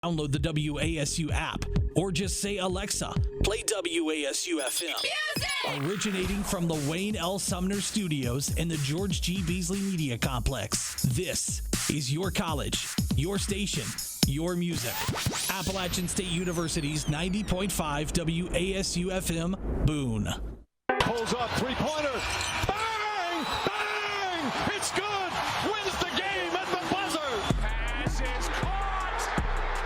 Download the WASU app or just say, Alexa, play WASU FM. Music! Originating from the Wayne L. Sumner Studios and the George G. Beasley Media Complex. This is your college, your station, your music. Appalachian State University's 90.5 WASU FM, Boone. Pulls up, three-pointer. Bang! Bang! It's good! Wins the game at the buzzer! Pass is caught!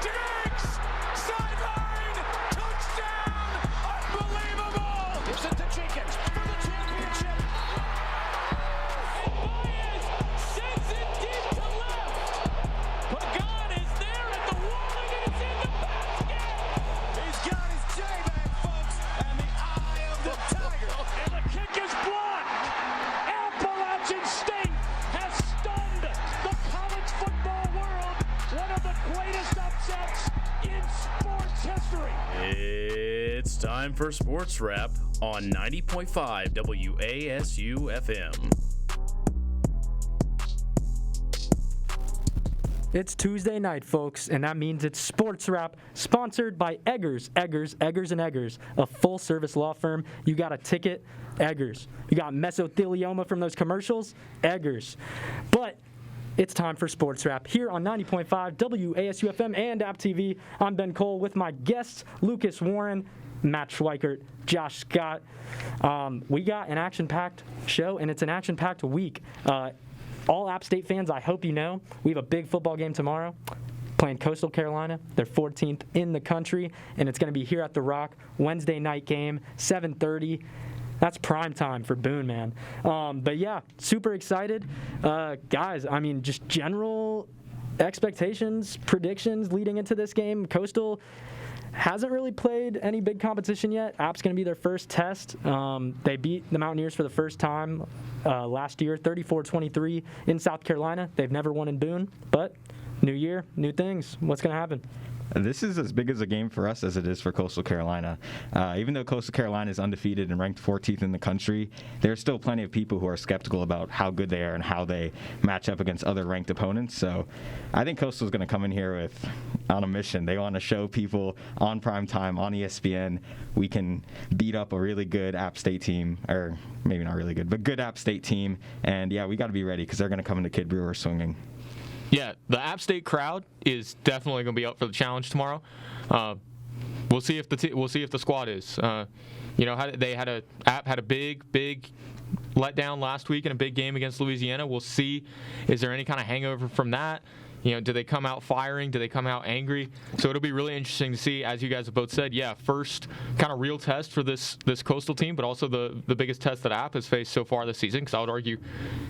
Diggs! Sideline! Touchdown! Unbelievable! Gives it to Jenkins for the championship. Baez sends it deep to left. Pagan is there at the wall and it's in the basket! He's got his J-bag, folks, and the eye of the tiger. And the kick is blocked. Appalachian State has stunned the college football world. One of the greatest upsets in sports history. It's time for SportsWrap on 90.5 WASU FM. It's Tuesday night, folks, and that means it's Sports Wrap, sponsored by Eggers, and Eggers, a full-service law firm. You got a ticket, Eggers. You got mesothelioma from those commercials, Eggers. But it's time for Sports Wrap here on 90.5 WASU FM and App TV. I'm Ben Cole with my guests, Lucas Warren, Matt Schweikert, Josh Scott. We got an action-packed show, and it's an action-packed week. All App State fans, I hope you know, we have a big football game tomorrow playing Coastal Carolina. They're 14th in the country, and it's going to be here at The Rock. Wednesday night game, 7:30. That's prime time for Boone, man. But yeah, super excited. Guys, I mean, just general expectations, predictions leading into this game. Coastal hasn't really played any big competition yet. App's going to be their first test. They beat the Mountaineers for the first time last year, 34-23 in South Carolina. They've never won in Boone, but new year, new things. What's going to happen? This is as big as a game for us as it is for Coastal Carolina. Even though Coastal Carolina is undefeated and ranked 14th in the country, there's still plenty of people who are skeptical about how good they are and how they match up against other ranked opponents. So I think Coastal is going to come in here on a mission. They want to show people on prime time, on ESPN, we can beat up a really good App State team, or maybe not really good, but good App State team. And yeah, we got to be ready because they're going to come into Kid Brewer swinging. Yeah, the App State crowd is definitely going to be up for the challenge tomorrow. We'll see if the squad is. App had a big letdown last week in a big game against Louisiana. We'll see, is there any kind of hangover from that? Do they come out firing? Do they come out angry? So it'll be really interesting to see, as you guys have both said, first kind of real test for this Coastal team, but also the biggest test that App has faced so far this season, because I would argue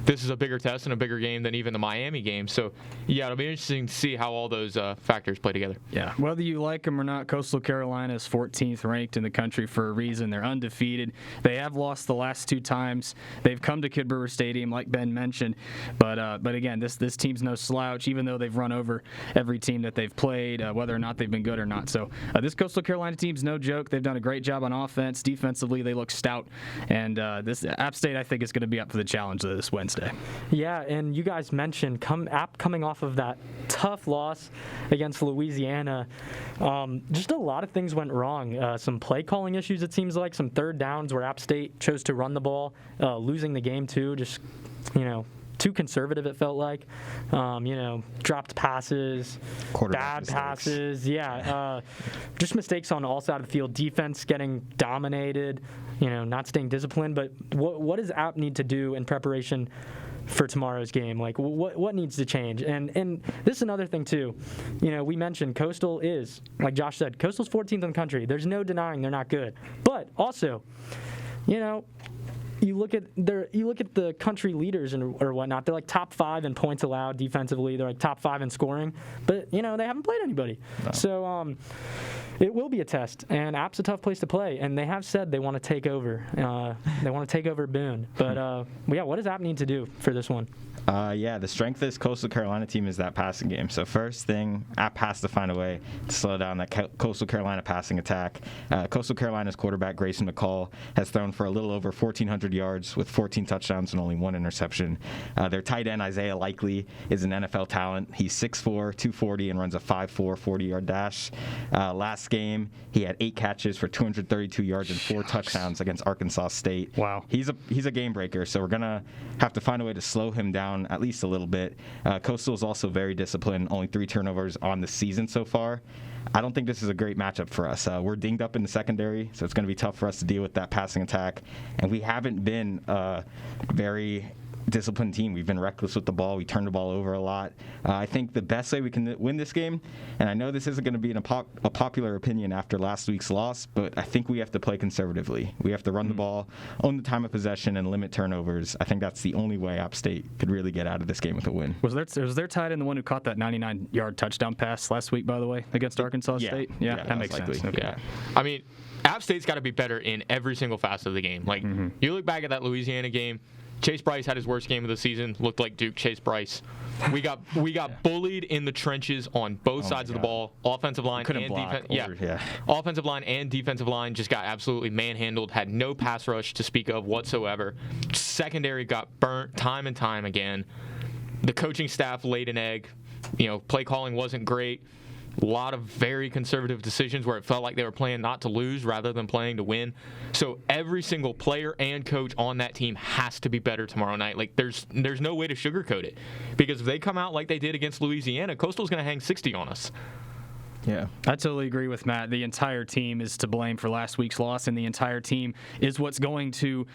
this is a bigger test and a bigger game than even the Miami game. So, yeah, it'll be interesting to see how all those factors play together. Yeah, whether you like them or not, Coastal Carolina is 14th ranked in the country for a reason. They're undefeated. They have lost the last two times. They've come to Kid Brewer Stadium, like Ben mentioned. But again, this team's no slouch, even though they've run over every team that they've played, whether or not they've been good or not. So this Coastal Carolina team's no joke. They've done a great job on offense. Defensively, they look stout. And this App State, I think, is going to be up for the challenge this Wednesday. Yeah, and you guys mentioned App coming off of that tough loss against Louisiana. Just a lot of things went wrong. Some play calling issues, it seems like. Some third downs where App State chose to run the ball, losing the game too. Just, too conservative, it felt like. Dropped passes, bad passes. Just mistakes on all sides of the field. Defense getting dominated, not staying disciplined. But what does App need to do in preparation for tomorrow's game? Like, what needs to change? And this is another thing, too. We mentioned Coastal is, like Josh said, Coastal's 14th in the country. There's no denying they're not good. But also, you look at the country leaders or whatnot. They're like top 5 in points allowed defensively. They're like top 5 in scoring, but they haven't played anybody. No. So it will be a test, and App's a tough place to play. And they have said they want to take over. They want to take over Boone. But what does App need to do for this one? The strength of this Coastal Carolina team is that passing game. So first thing, App has to find a way to slow down that Coastal Carolina passing attack. Coastal Carolina's quarterback, Grayson McCall, has thrown for a little over 1,400 yards with 14 touchdowns and only 1 interception. Their tight end, Isaiah Likely, is an NFL talent. He's 6'4", 240, and runs a 5'4", 40-yard dash. Last game, he had 8 catches for 232 yards and 4 touchdowns against Arkansas State. Wow. He's a game breaker, so we're going to have to find a way to slow him down at least a little bit. Coastal is also very disciplined, only 3 turnovers on the season so far. I don't think this is a great matchup for us. We're dinged up in the secondary, so it's going to be tough for us to deal with that passing attack. And we haven't been very disciplined team. We've been reckless with the ball. We turn the ball over a lot. I think the best way we can win this game, and I know this isn't going to be a popular opinion after last week's loss, but I think we have to play conservatively. We have to run the ball, own the time of possession, and limit turnovers. I think that's the only way App State could really get out of this game with a win. Was their tight end the one who caught that 99-yard touchdown pass last week, by the way, against Arkansas State? Yeah, that makes sense. Okay. Yeah. I mean, App State's got to be better in every single facet of the game. Like, you look back at that Louisiana game, Chase Bryce had his worst game of the season. Looked like Duke Chase Bryce. We got bullied in the trenches on both sides of the ball. Offensive line and defense. Offensive line and defensive line just got absolutely manhandled. Had no pass rush to speak of whatsoever. Secondary got burnt time and time again. The coaching staff laid an egg. Play calling wasn't great. A lot of very conservative decisions where it felt like they were playing not to lose rather than playing to win. So every single player and coach on that team has to be better tomorrow night. Like, there's no way to sugarcoat it, because if they come out like they did against Louisiana, Coastal's going to hang 60 on us. Yeah, I totally agree with Matt. The entire team is to blame for last week's loss, and the entire team is what's going to,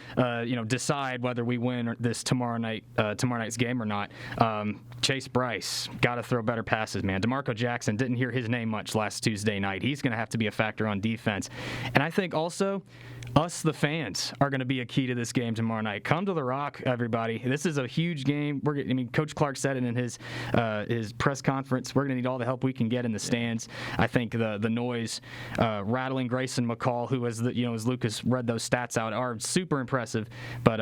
decide whether we win this tomorrow night's game or not. Chase Bryce got to throw better passes, man. DeMarco Jackson, didn't hear his name much last Tuesday night. He's going to have to be a factor on defense, and I think also us, the fans, are going to be a key to this game tomorrow night. Come to the Rock, everybody. This is a huge game. Coach Clark said it in his press conference. We're going to need all the help we can get in the stands. I think the noise rattling Grayson McCall, who was as Lucas read those stats out, are super impressive. But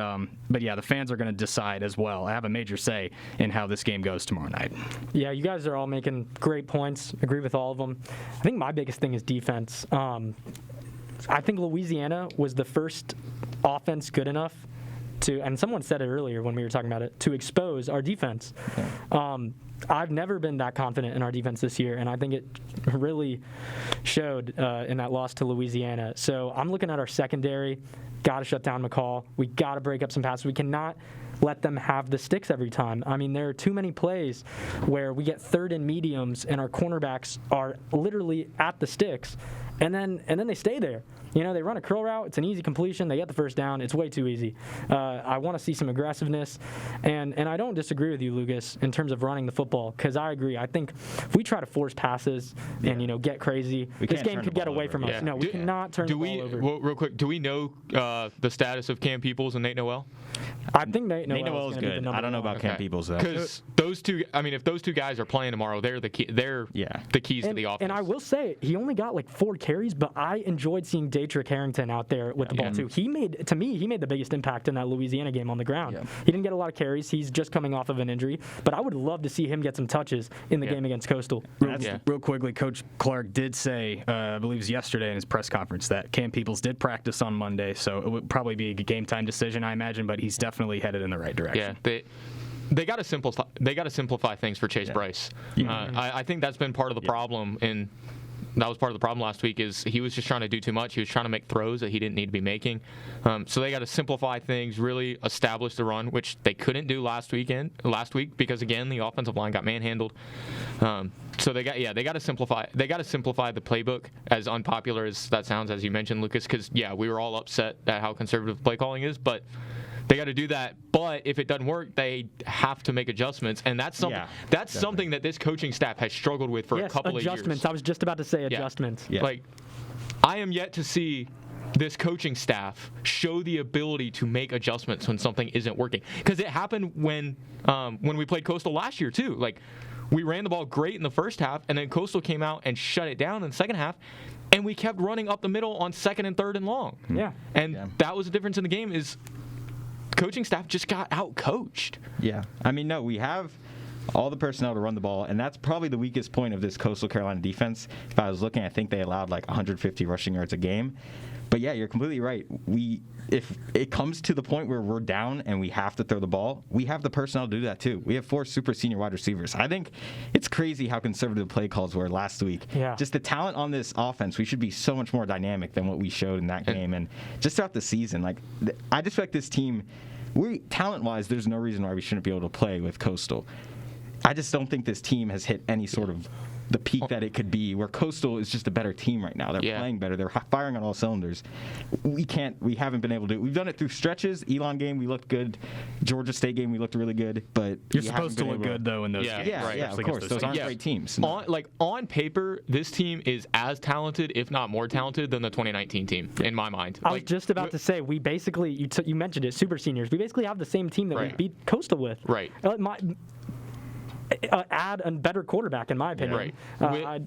yeah, the fans are going to decide as well. I have a major say in how this game goes tomorrow night. Yeah, you guys are all making great points. Agree with all of them. I think my biggest thing is defense. I think Louisiana was the first offense good enough to, and someone said it earlier when we were talking about it, to expose our defense. I've never been that confident in our defense this year, and I think it really showed in that loss to Louisiana. So I'm looking at our secondary. Got to shut down McCall. We got to break up some passes. We cannot let them have the sticks every time. I mean, there are too many plays where we get third and mediums and our cornerbacks are literally at the sticks, and then they stay there. They run a curl route. It's an easy completion. They get the first down. It's way too easy. I want to see some aggressiveness, and I don't disagree with you, Lucas, in terms of running the football, because I agree. I think if we try to force passes and get crazy, this game could get away from us. Yeah. No, we cannot turn the ball over. Well, real quick, do we know the status of Cam Peoples and Nate Noel? I think Nate Noel is good. I don't know about Cam Peoples though. Because those two, if those two guys are playing tomorrow, they're the key. They're the keys to the offense. And I will say, he only got like 4 carries, but I enjoyed seeing Daytrick Harrington out there with the ball too. He made the biggest impact in that Louisiana game on the ground. Yeah. He didn't get a lot of carries. He's just coming off of an injury, but I would love to see him get some touches in the game against Coastal. Real quickly, Coach Clark did say, I believe it was yesterday in his press conference, that Cam Peoples did practice on Monday, so it would probably be a game time decision, I imagine, but he's definitely headed in the right direction. Yeah, they got to simplify. They got to simplify things for Chase Bryce. I think that's been part of the problem, and that was part of the problem last week. Is he was just trying to do too much. He was trying to make throws that he didn't need to be making. So they got to simplify things, really establish the run, which they couldn't do last week because again the offensive line got manhandled. So they got to simplify. They got to simplify the playbook, as unpopular as that sounds, as you mentioned, Lucas. Because we were all upset at how conservative play calling is, but they got to do that. But if it doesn't work, they have to make adjustments, and that's something. That's something that this coaching staff has struggled with for a couple of years. Adjustments. I was just about to say adjustments. Yeah. Like, I am yet to see this coaching staff show the ability to make adjustments when something isn't working. Because it happened when we played Coastal last year too. Like, we ran the ball great in the first half, and then Coastal came out and shut it down in the second half, and we kept running up the middle on second and third and long. Yeah. And that was the difference in the game. Is coaching staff just got out-coached. Yeah. I mean, no, we have all the personnel to run the ball, and that's probably the weakest point of this Coastal Carolina defense. If I was looking, I think they allowed like 150 rushing yards a game. But yeah, you're completely right. If it comes to the point where we're down and we have to throw the ball, we have the personnel to do that too. We have 4 super senior wide receivers. I think it's crazy how conservative play calls were last week. Yeah. Just the talent on this offense, we should be so much more dynamic than what we showed in that game. And just throughout the season, like I just feel like this team, talent-wise, there's no reason why we shouldn't be able to play with Coastal. I just don't think this team has hit any sort of the peak that it could be, where Coastal is just a better team right now. They're playing better. They're firing on all cylinders. We haven't been able to. We've done it through stretches. Elon game, we looked good. Georgia State game, we looked really good. But you're supposed to look good, though, in those games. Yeah, of course. Those aren't great teams. No. On paper, this team is as talented, if not more talented, than the 2019 team, in my mind. I was just about to say, we basically, you mentioned it, super seniors. We basically have the same team that we beat Coastal with. Right. Add a better quarterback, in my opinion. Right.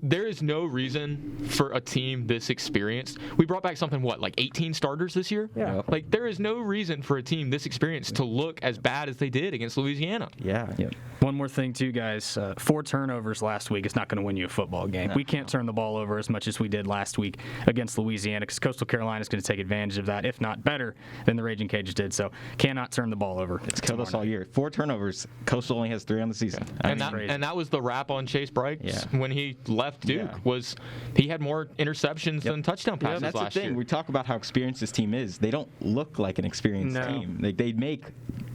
There is no reason for a team this experienced. We brought back something, like 18 starters this year? Yeah. Like, there is no reason for a team this experienced to look as bad as they did against Louisiana. Yeah. One more thing, too, guys. 4 turnovers last week is not going to win you a football game. We can't turn the ball over as much as we did last week against Louisiana, because Coastal Carolina is going to take advantage of that, if not better than the Raging Cajuns did. So cannot turn the ball over. It's killed us all year. 4 turnovers. Coastal only has 3 on the season. And that was the rap on Chase Bryce when he left Duke. Yeah. Was he had more interceptions than touchdown passes that's last the thing. year. We talk about how experienced this team is. They don't look like an experienced team. They make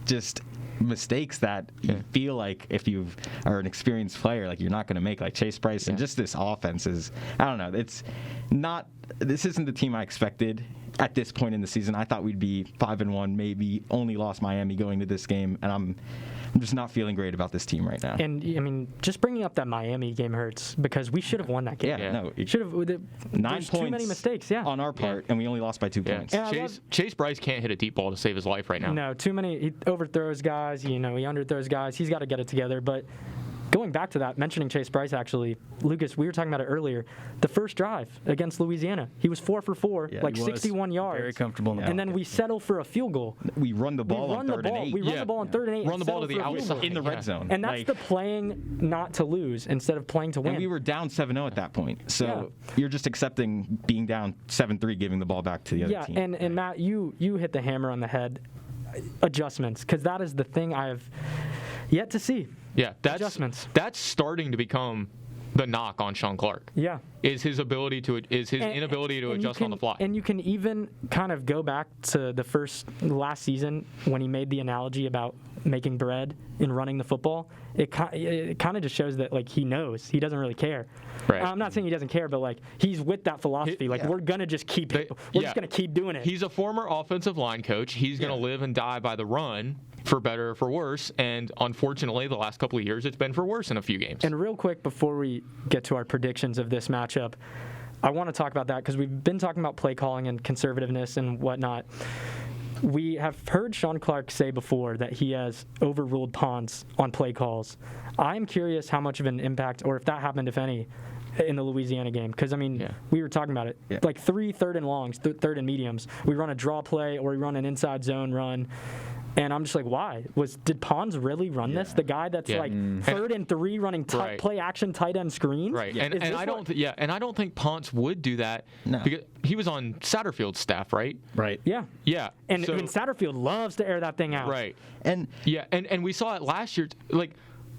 just mistakes that you feel like if you are an experienced player, like you're not going to make, like Chase Bryce. And just this offense is, I don't know. This isn't the team I expected at this point in the season. I thought we'd be 5-1, maybe only lost Miami going to this game, and I'm just not feeling great about this team right now. And I mean, just bringing up that Miami game hurts, because we should have won that game. Should have. 9 points. Too many mistakes. on our part, and we only lost by 2 points. Chase Bryce can't hit a deep ball to save his life right now. No, too many. He overthrows guys. He underthrows guys. He's got to get it together. But going back to that, mentioning Chase Bryce, actually, Lucas, we were talking about it earlier. The first drive against Louisiana, he was 4 for 4, 61 yards. Very comfortable in the And then we settle for a field goal. We run the ball on 3rd and 8. We run the ball on 3rd and 8. Run the ball to the outside in the red zone. And that's the playing not to lose instead of playing to win. And we were down 7-0 at that point. So you're just accepting being down 7-3, giving the ball back to the other team. Yeah, and Matt, you hit the hammer on the head. Adjustments, because that is the thing I have yet to see. Yeah, adjustments. That's starting to become the knock on Sean Clark. Yeah, is his inability to adjust on the fly. And you can even kind of go back to last season when he made the analogy about making bread and running the football. It kind of just shows that he knows, he doesn't really care. Right. I'm not saying he doesn't care, but he's with that philosophy. We're gonna just keep just gonna keep doing it. He's a former offensive line coach. He's gonna live and die by the run, for better or for worse. And unfortunately, the last couple of years, it's been for worse in a few games. And real quick, before we get to our predictions of this matchup, I want to talk about that, because we've been talking about play calling and conservativeness and whatnot. We have heard Sean Clark say before that he has overruled Pons on play calls. I'm curious how much of an impact, or if that happened, if any, in the Louisiana game. Because, we were talking about it. 3 third and longs, third and mediums. We run a draw play, or we run an inside zone run. And I'm just why? Did Pons really run this? The guy that's 3rd and 3 running play action tight end screens? Right. And I don't think Pons would do that. No. Because he was on Satterfield's staff, right? Right. Yeah. Yeah. And Satterfield loves to air that thing out. Right. And we saw it last year.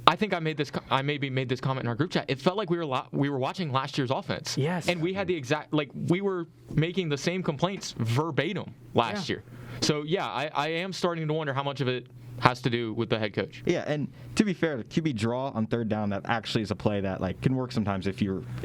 I think I maybe made this comment in our group chat. It felt like we were watching last year's offense. Yes. And we had the exact we were making the same complaints verbatim last year. So I am starting to wonder how much of it has to do with the head coach. Yeah, and to be fair, the QB draw on 3rd down, that actually is a play that can work sometimes if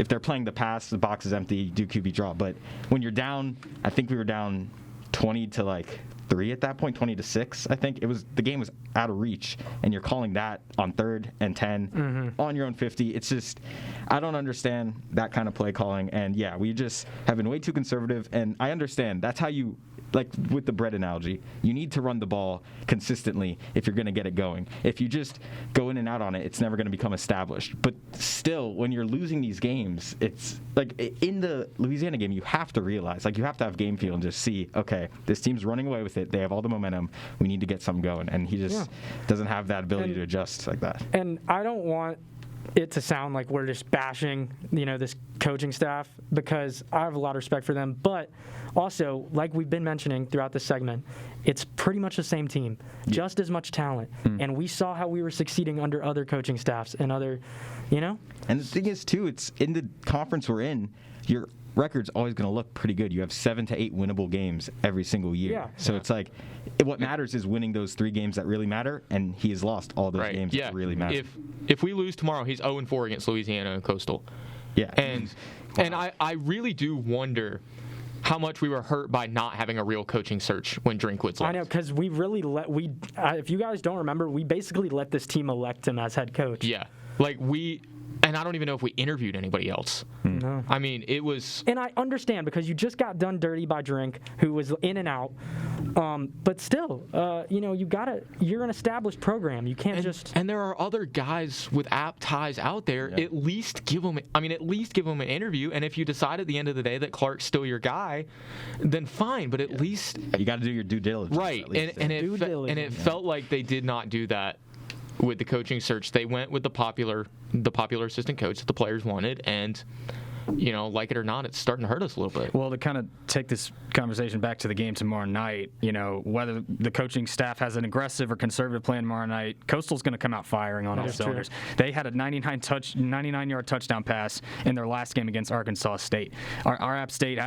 they're playing the pass, the box is empty, do QB draw. But when you're down, I think we were down 20 to 3 at that point, 20-6. I think the game was out of reach, and you're calling that on 3rd and 10 on your own 50. It's just, I don't understand that kind of play calling. And we just have been way too conservative. And I understand that's how you like with the bread analogy, you need to run the ball consistently if you're going to get it going. If you just go in and out on it, it's never going to become established. But still, when you're losing these games, it's like in the Louisiana game, you have to realize, like you have to have game feel and just see, okay, this team's running away with it. They have all the momentum. We need to get something going. And he just doesn't have that ability to adjust like that. And I don't want it to sound like we're just bashing, this coaching staff, because I have a lot of respect for them. But also, like we've been mentioning throughout this segment, it's pretty much the same team, just as much talent. And we saw how we were succeeding under other coaching staffs and other, And the thing is, too, it's in the conference we're in, your record's always going to look pretty good. You have 7 to 8 winnable games every single year. Yeah. So it's like, what matters is winning those 3 games that really matter, and he has lost all those games that really matter. If we lose tomorrow, he's 0-4 against Louisiana and Coastal. Yeah. And I really do wonder how much we were hurt by not having a real coaching search when Drinkwood's left. I know, because we really if you guys don't remember, we basically let this team elect him as head coach. Yeah. And I don't even know if we interviewed anybody else. No. I mean, it was... And I understand, because you just got done dirty by Drink, who was in and out. But still, you're an established program. You can't just... And there are other guys with app ties out there. Yeah. At least give them an interview. And if you decide at the end of the day that Clark's still your guy, then fine. But at least... You got to do your due diligence. Right. And it felt like they did not do that with the coaching search. They went with the popular assistant coach that the players wanted, and like it or not, it's starting to hurt us a little bit. Well, to kind of take this conversation back to the game tomorrow night, whether the coaching staff has an aggressive or conservative plan tomorrow night, Coastal's going to come out firing on all cylinders. They had a 99-yard touchdown pass in their last game against Arkansas State. Our App State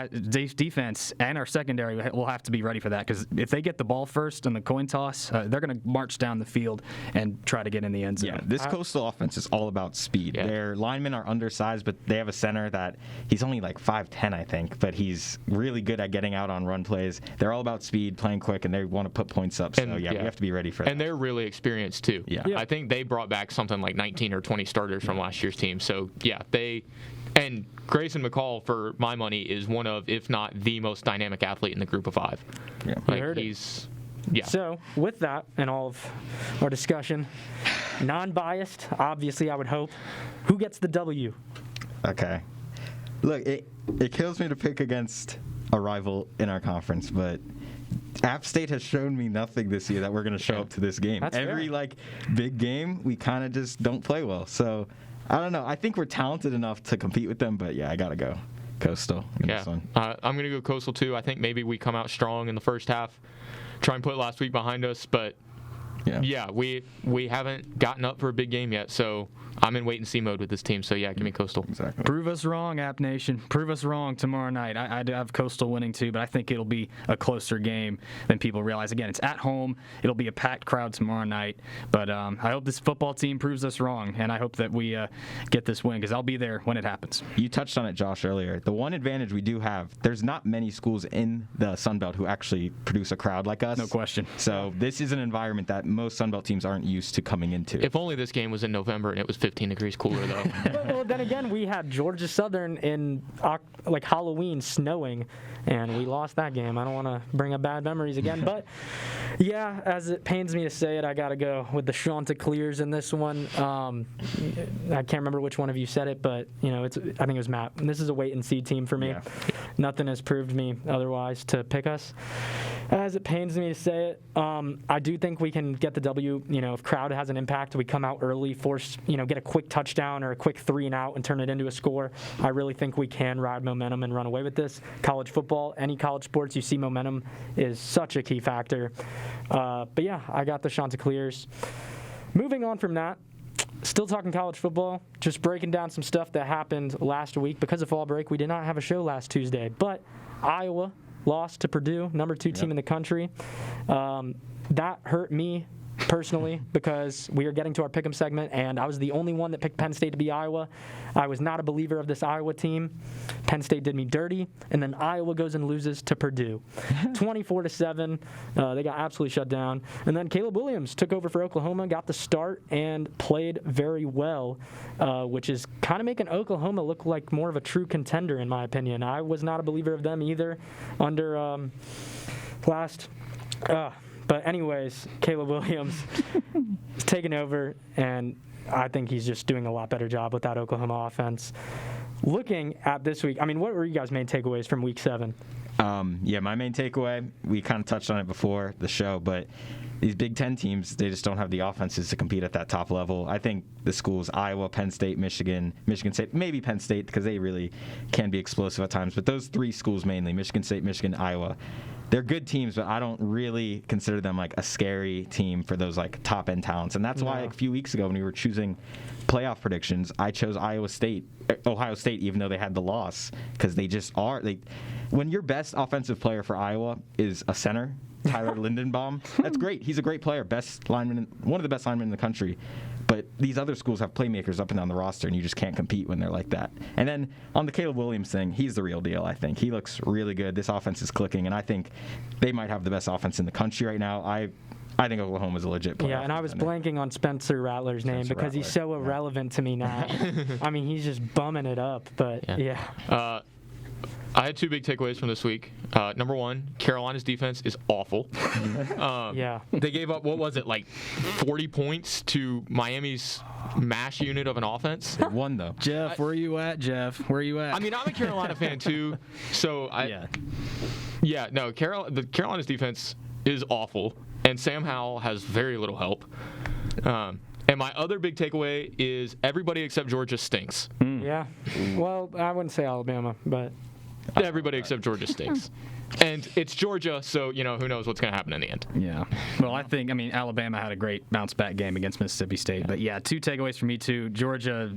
defense and our secondary will have to be ready for that, because if they get the ball first in the coin toss, they're going to march down the field and try to get in the end zone. Yeah, this Coastal offense is all about speed. Yeah. Their linemen are undersized, but they have a center that he's only like 5'10", I think, but he's really good at getting out on run plays. They're all about speed, playing quick, and they want to put points up. So, we have to be ready for that. And they're really experienced, too. Yeah. I think they brought back something like 19 or 20 starters from last year's team. So, and Grayson McCall, for my money, is one of, if not the most dynamic athlete in the group of 5. Yeah. He's... Yeah. So, with that and all of our discussion, non-biased, obviously, I would hope, who gets the W? Okay. Look, it kills me to pick against a rival in our conference, but App State has shown me nothing this year that we're going to show up to this game. That's Every fair. Big game, we kind of just don't play well. So, I don't know. I think we're talented enough to compete with them, but I got to go Coastal in this one. I'm going to go Coastal, too. I think maybe we come out strong in the first half, try and put last week behind us, but we haven't gotten up for a big game yet, so I'm in wait-and-see mode with this team, so give me Coastal. Exactly. Prove us wrong, App Nation. Prove us wrong tomorrow night. I do have Coastal winning too, but I think it'll be a closer game than people realize. Again, it's at home. It'll be a packed crowd tomorrow night, but I hope this football team proves us wrong, and I hope that we get this win, because I'll be there when it happens. You touched on it, Josh, earlier. The one advantage we do have, there's not many schools in the Sun Belt who actually produce a crowd like us. No question. So this is an environment that most Sun Belt teams aren't used to coming into. If only this game was in November and it was 15 degrees cooler, though. Well, then again, we had Georgia Southern in Halloween snowing, and we lost that game. I don't want to bring up bad memories again, but as it pains me to say it, I got to go with the Chanticleers in this one. I can't remember which one of you said it, but I think it was Matt. This is a wait-and-see team for me. Yeah. Nothing has proved me otherwise to pick us. As it pains me to say it, I do think we can get the W. If crowd has an impact, we come out early, force, get a quick touchdown or a quick 3-and-out and turn it into a score. I really think we can ride momentum and run away with this. College football, any college sports, you see momentum is such a key factor. But I got the Chanticleers. Moving on from that, still talking college football, just breaking down some stuff that happened last week. Because of fall break, we did not have a show last Tuesday, but Iowa lost to Purdue, number 2 team in the country. That hurt me personally, because we are getting to our pick'em segment, and I was the only one that picked Penn State to be Iowa. I was not a believer of this Iowa team. Penn State did me dirty, and then Iowa goes and loses to Purdue, 24-7. They got absolutely shut down. And then Caleb Williams took over for Oklahoma, got the start, and played very well, which is kind of making Oklahoma look like more of a true contender, in my opinion. I was not a believer of them either under But anyways, Caleb Williams is taking over, and I think he's just doing a lot better job with that Oklahoma offense. Looking at this week, I mean, what were you guys' main takeaways from Week 7? My main takeaway, we kind of touched on it before the show, but these Big Ten teams, they just don't have the offenses to compete at that top level. I think the schools, Iowa, Penn State, Michigan State, maybe Penn State, because they really can be explosive at times, but those three schools mainly, Michigan State, Michigan, Iowa, they're good teams, but I don't really consider them like a scary team for those like top end talents. And that's why a few weeks ago when we were choosing playoff predictions, I chose Ohio State, even though they had the loss, because they just are. When your best offensive player for Iowa is a center, Tyler Lindenbaum, that's great. He's a great player, best lineman, one of the best linemen in the country. But these other schools have playmakers up and down the roster, and you just can't compete when they're like that. And then on the Caleb Williams thing, he's the real deal, I think. He looks really good. This offense is clicking, and I think they might have the best offense in the country right now. I think Oklahoma's a legit player. Yeah, and I was blanking on Spencer Rattler's name because he's so irrelevant to me now. I mean, he's just bumming it up, but yeah. I had two big takeaways from this week. Number one, Carolina's defense is awful. They gave up, what was it, like 40 points to Miami's MASH unit of an offense. They won, though. Jeff, where are you at, Jeff? Where are you at? I mean, I'm a Carolina fan, too. So, Carolina's defense is awful, and Sam Howell has very little help. And my other big takeaway is everybody except Georgia stinks. Yeah. Well, I wouldn't say Alabama, but... Everybody except Georgia stinks. And it's Georgia, so, who knows what's going to happen in the end. Yeah. Well, I think, Alabama had a great bounce-back game against Mississippi State. But, yeah, two takeaways from me, too. Georgia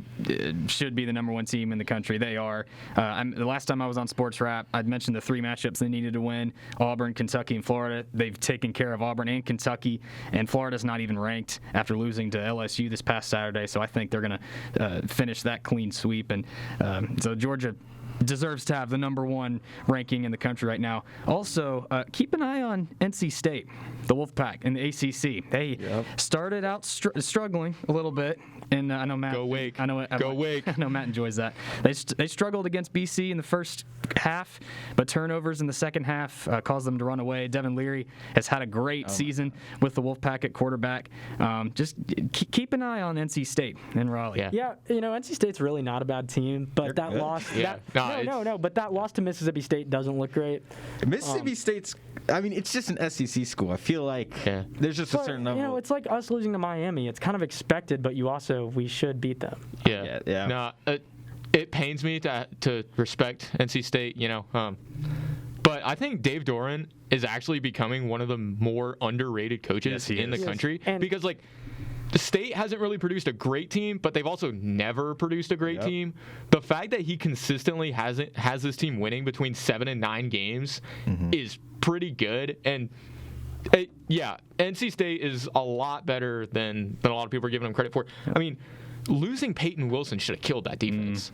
should be the number one team in the country. They are. The last time I was on SportsWrap, I'd mentioned the three matchups they needed to win, Auburn, Kentucky, and Florida. They've taken care of Auburn and Kentucky, and Florida's not even ranked after losing to LSU this past Saturday. So I think they're going to finish that clean sweep. And so Georgia deserves to have the number one ranking in the country right now. Also, keep an eye on NC State, the Wolfpack, in the ACC. They started out struggling a little bit, and I know Matt. Go Wake. Go Wake. I know Matt enjoys that. They struggled against BC in the first half, but turnovers in the second half caused them to run away. Devin Leary has had a great season with the Wolfpack at quarterback. Just keep an eye on NC State in Raleigh. Yeah, NC State's really not a bad team, but that loss. No, but that loss to Mississippi State doesn't look great. Mississippi State's, it's just an SEC school. I feel like there's just a certain level. It's like us losing to Miami. It's kind of expected, but we should beat them. Yeah. No, it pains me to respect NC State, but I think Dave Doran is actually becoming one of the more underrated coaches in the country because, the State hasn't really produced a great team, but they've also never produced a great team. The fact that he consistently has this team winning between 7 and 9 games is pretty good. And NC State is a lot better than a lot of people are giving them credit for. Losing Peyton Wilson should have killed that defense.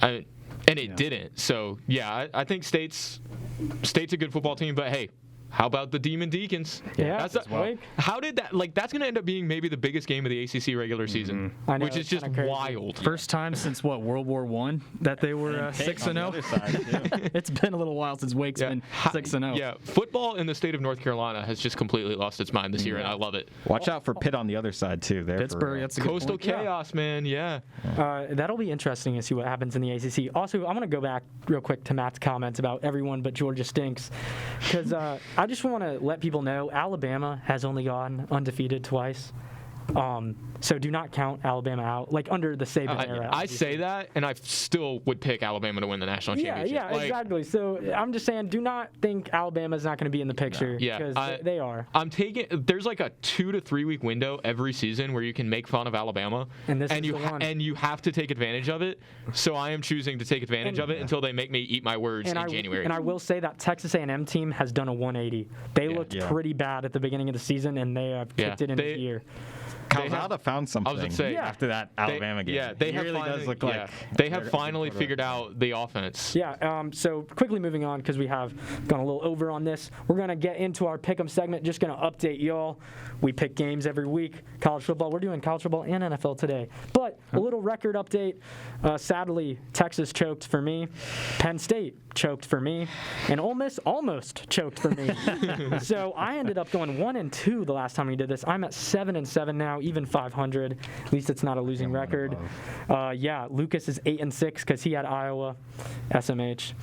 And it didn't. So, I think State's a good football team, but hey, how about the Demon Deacons? How did that? That's going to end up being maybe the biggest game of the ACC regular season, which is just wild. First time since World War I that they were 6-0. It's been a little while since Wake's been 6-0. Yeah, football in the state of North Carolina has just completely lost its mind this year, and I love it. Watch out for Pitt on the other side too. Pittsburgh, that's a good Coastal point. Chaos, man. Yeah. That'll be interesting to see what happens in the ACC. Also, I want to go back real quick to Matt's comments about everyone but Georgia stinks, because I just want to let people know Alabama has only gone undefeated twice. So do not count Alabama out, under the Saban era. I say that, and I still would pick Alabama to win the national championship. Yeah, exactly. So I'm just saying, do not think Alabama's not going to be in the picture, because they are. There's a 2 to 3 week window every season where you can make fun of Alabama, and you have to take advantage of it. So I am choosing to take advantage of it until they make me eat my words in January. And I will say that Texas A&M team has done a 180. They looked pretty bad at the beginning of the season, and they have kicked it into gear. Calzada found something I was gonna say, after that Alabama game. Yeah, they he have really finally, does look like they have finally figured out the offense. Yeah, so quickly moving on because we have gone a little over on this. We're going to get into our pick'em segment. Just going to update y'all. We pick games every week. College football. We're doing college football and NFL today. But a little record update. Sadly, Texas choked for me. Penn State choked for me. And Ole Miss almost choked for me. So I ended up going 1-2 the last time we did this. I'm at 7-7 now, even 500. At least it's not a losing record. Yeah, Lucas is 8-6 because he had Iowa, SMH.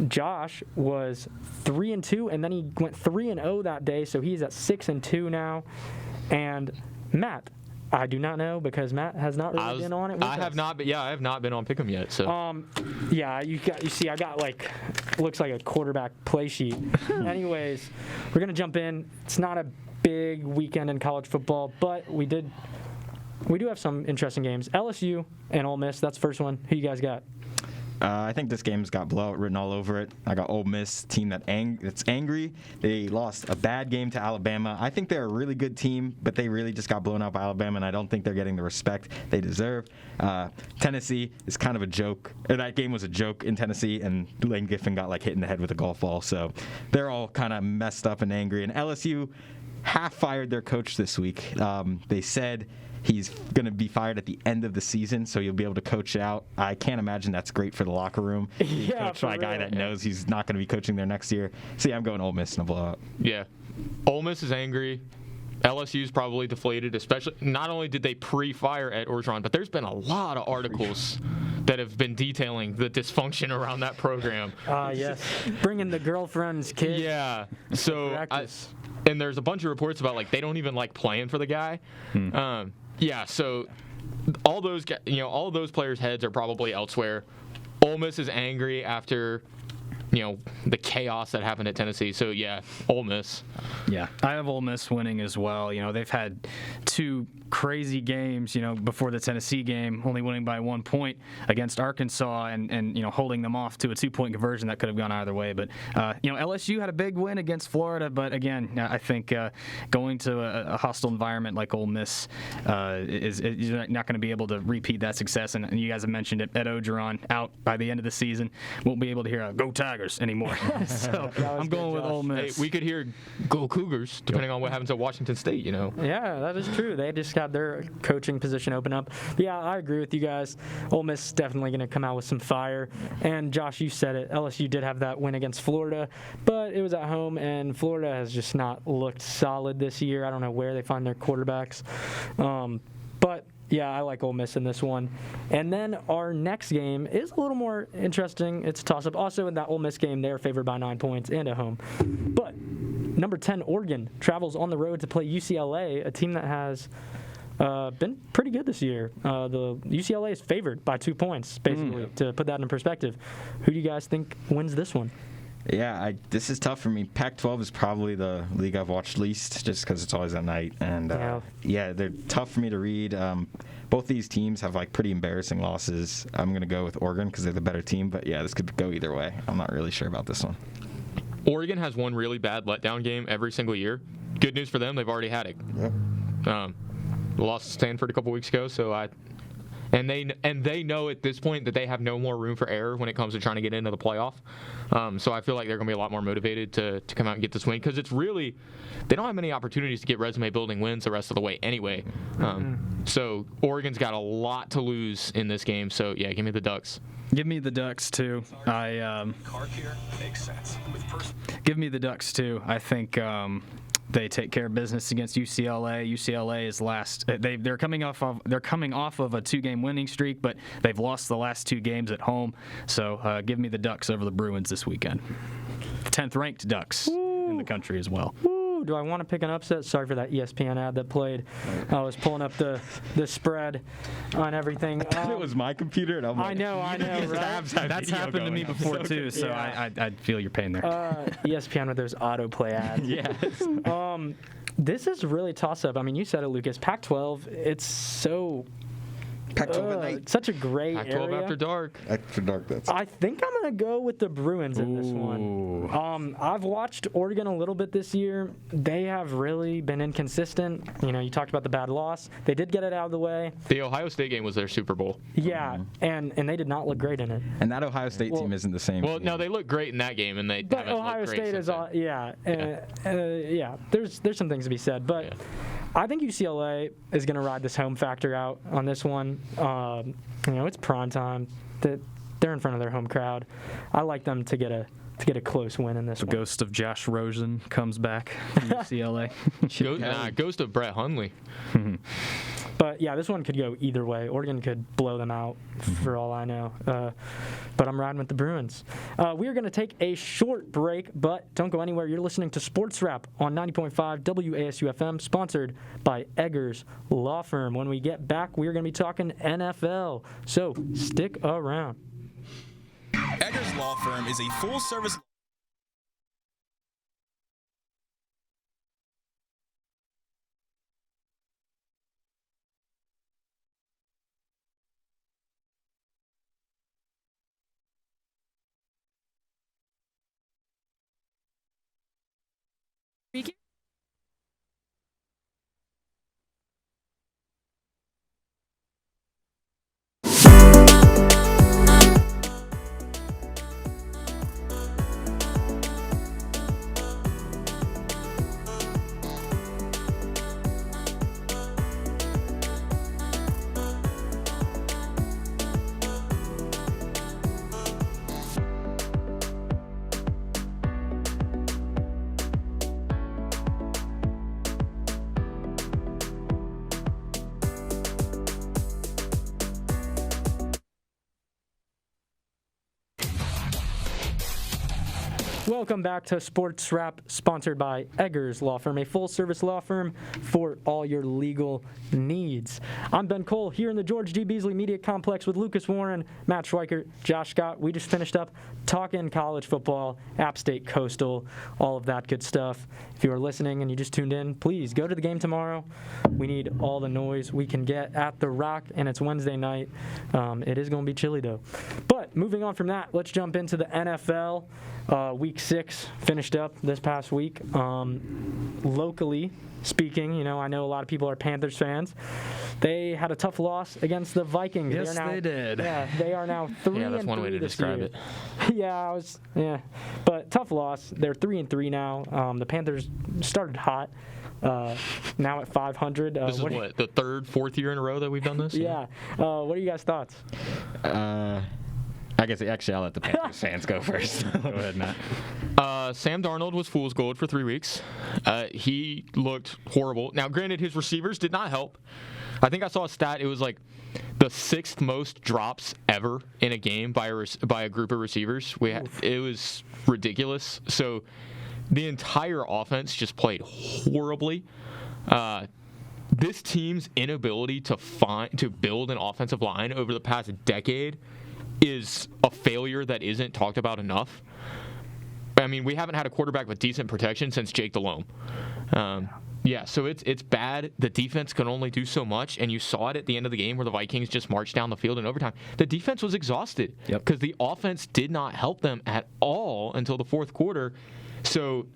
Josh was 3-2, and then he went 3-0 that day, so he's at 6-2 now. And Matt, I do not know because Matt has not really been on it. I have not been on Pick'em yet. So yeah, you see, I got looks like a quarterback play sheet. Anyways, we're gonna jump in. It's not a big weekend in college football, but we do have some interesting games. LSU and Ole Miss. That's the first one. Who you guys got? I think this game's got blowout written all over it. I got Ole Miss, team that's angry. They lost a bad game to Alabama. I think they're a really good team, but they really just got blown out by Alabama, and I don't think they're getting the respect they deserve. Tennessee is kind of a joke. That game was a joke in Tennessee, and Lane Kiffin got hit in the head with a golf ball. So they're all kind of messed up and angry. And LSU half fired their coach this week. They said he's going to be fired at the end of the season, so you'll be able to coach it out. I can't imagine that's great for the locker room. Yeah, coached by a guy that knows he's not going to be coaching there next year. So yeah, I'm going Ole Miss in a blowout. Yeah, Ole Miss is angry. LSU's probably deflated, especially not only did they pre-fire Ed Orgeron, but there's been a lot of articles that have been detailing the dysfunction around that program. Yes, bringing the girlfriend's kid. Yeah, so and there's a bunch of reports about they don't even like playing for the guy. Yeah, so all those players' heads are probably elsewhere. Ole Miss is angry after the chaos that happened at Tennessee. So yeah, Ole Miss. Yeah, I have Ole Miss winning as well. They've had two crazy games, before the Tennessee game, only winning by 1 point against Arkansas and holding them off to a 2-point conversion that could have gone either way. But, LSU had a big win against Florida. But, again, I think going to a hostile environment like Ole Miss is you're not going to be able to repeat that success. And you guys have mentioned it, Ed Orgeron out by the end of the season. Won't be able to hear a Go Tigers anymore. So I'm going with Ole Miss. Hey, we could hear Go Cougars, depending on what happens at Washington State, Yeah, that is true. They just had their coaching position open up. But yeah, I agree with you guys. Ole Miss is definitely going to come out with some fire. And Josh, you said it. LSU did have that win against Florida, but it was at home, and Florida has just not looked solid this year. I don't know where they find their quarterbacks. But yeah, I like Ole Miss in this one. And then our next game is a little more interesting. It's a toss-up. Also, in that Ole Miss game, they're favored by 9 points and at home. But number 10, Oregon, travels on the road to play UCLA, a team that has been pretty good this year. The UCLA is favored by 2 points, basically, to put that in perspective. Who do you guys think wins this one? Yeah, this is tough for me. Pac-12 is probably the league I've watched least, just because it's always at night. And yeah, they're tough for me to read. Both these teams have pretty embarrassing losses. I'm going to go with Oregon because they're the better team. But yeah, this could go either way. I'm not really sure about this one. Oregon has one really bad letdown game every single year. Good news for them, they've already had it. Yep. Lost to Stanford a couple weeks ago, and they know at this point that they have no more room for error when it comes to trying to get into the playoff. So I feel like they're going to be a lot more motivated to come out and get this win because it's really they don't have many opportunities to get resume building wins the rest of the way anyway. So Oregon's got a lot to lose in this game. So yeah, give me the Ducks. Give me the Ducks too. Give me the Ducks too. I think they take care of business against UCLA. UCLA is last. They're coming off of a 2-game winning streak, but they've lost the last 2 games at home. So give me the Ducks over the Bruins this weekend. 10th ranked Ducks in the country as well. Do I want to pick an upset? Sorry for that ESPN ad that played. I was pulling up the spread on everything. It was my computer, and I'm like, I know, right? That's happened to me before too, so yeah. I feel your pain there. ESPN with those autoplay ads. Yes. This is really toss-up. I mean, you said it, Lucas. Pac-12, it's so Pac-12 at night. Such a great Pac-12 area. after dark. After dark, that's. I think I'm going to go with the Bruins in this one. I've watched Oregon a little bit this year. They have really been inconsistent. You talked about the bad loss. They did get it out of the way. The Ohio State game was their Super Bowl. Yeah, and they did not look great in it. And that Ohio State team isn't the same. Well, team. no, they look great in that game, and they But haven't Ohio looked great State since is, then. there's some things to be said. But I think UCLA is going to ride this home factor out on this one. It's prime time. They're in front of their home crowd. I like them to get a close win in this The one. ghost of Josh Rosen comes back from UCLA. Ghost of Brett Hundley. But yeah, this one could go either way. Oregon could blow them out for all I know. But I'm riding with the Bruins. We are going to take a short break, but don't go anywhere. You're listening to Sports Wrap on 90.5 WASU FM, sponsored by Eggers Law Firm. When we get back, we are going to be talking NFL. So stick around. Eggers Law Firm is a full-service. Welcome back to Sports Wrap, sponsored by Eggers Law Firm, a full-service law firm for all your legal needs. I'm Ben Cole here in the George G. Beasley Media Complex with Lucas Warren, Matt Schweikert, Josh Scott. We just finished up talking college football, App State Coastal, all of that good stuff. If you are listening and you just tuned in, please go to the game tomorrow. We need all the noise we can get at the Rock, and it's Wednesday night. It is going to be chilly, though. But moving on from that, let's jump into the NFL. Week 6 finished up this past week. Locally speaking, I know a lot of people are Panthers fans. They had a tough loss against the Vikings. Yes, they did. Yeah, they are now 3-3 Yeah, that's one way to this describe year. it. But tough loss. They're 3-3 now. The Panthers started hot. Now at 500. This is the third, fourth year in a row that we've done this? Yeah. What are you guys' thoughts? I guess actually I'll let the Panthers fans go first. Go ahead, Matt. Sam Darnold was fool's gold for 3 weeks. He looked horrible. Now, granted, his receivers did not help. I think I saw a stat. It was like the 6th most drops ever in a game by a group of receivers. It was ridiculous. So the entire offense just played horribly. This team's inability to build an offensive line over the past decade is a failure that isn't talked about enough. I mean, we haven't had a quarterback with decent protection since Jake Delhomme. So it's bad. The defense can only do so much, and you saw it at the end of the game where the Vikings just marched down the field in overtime. The defense was exhausted because the offense did not help them at all until the fourth quarter. So,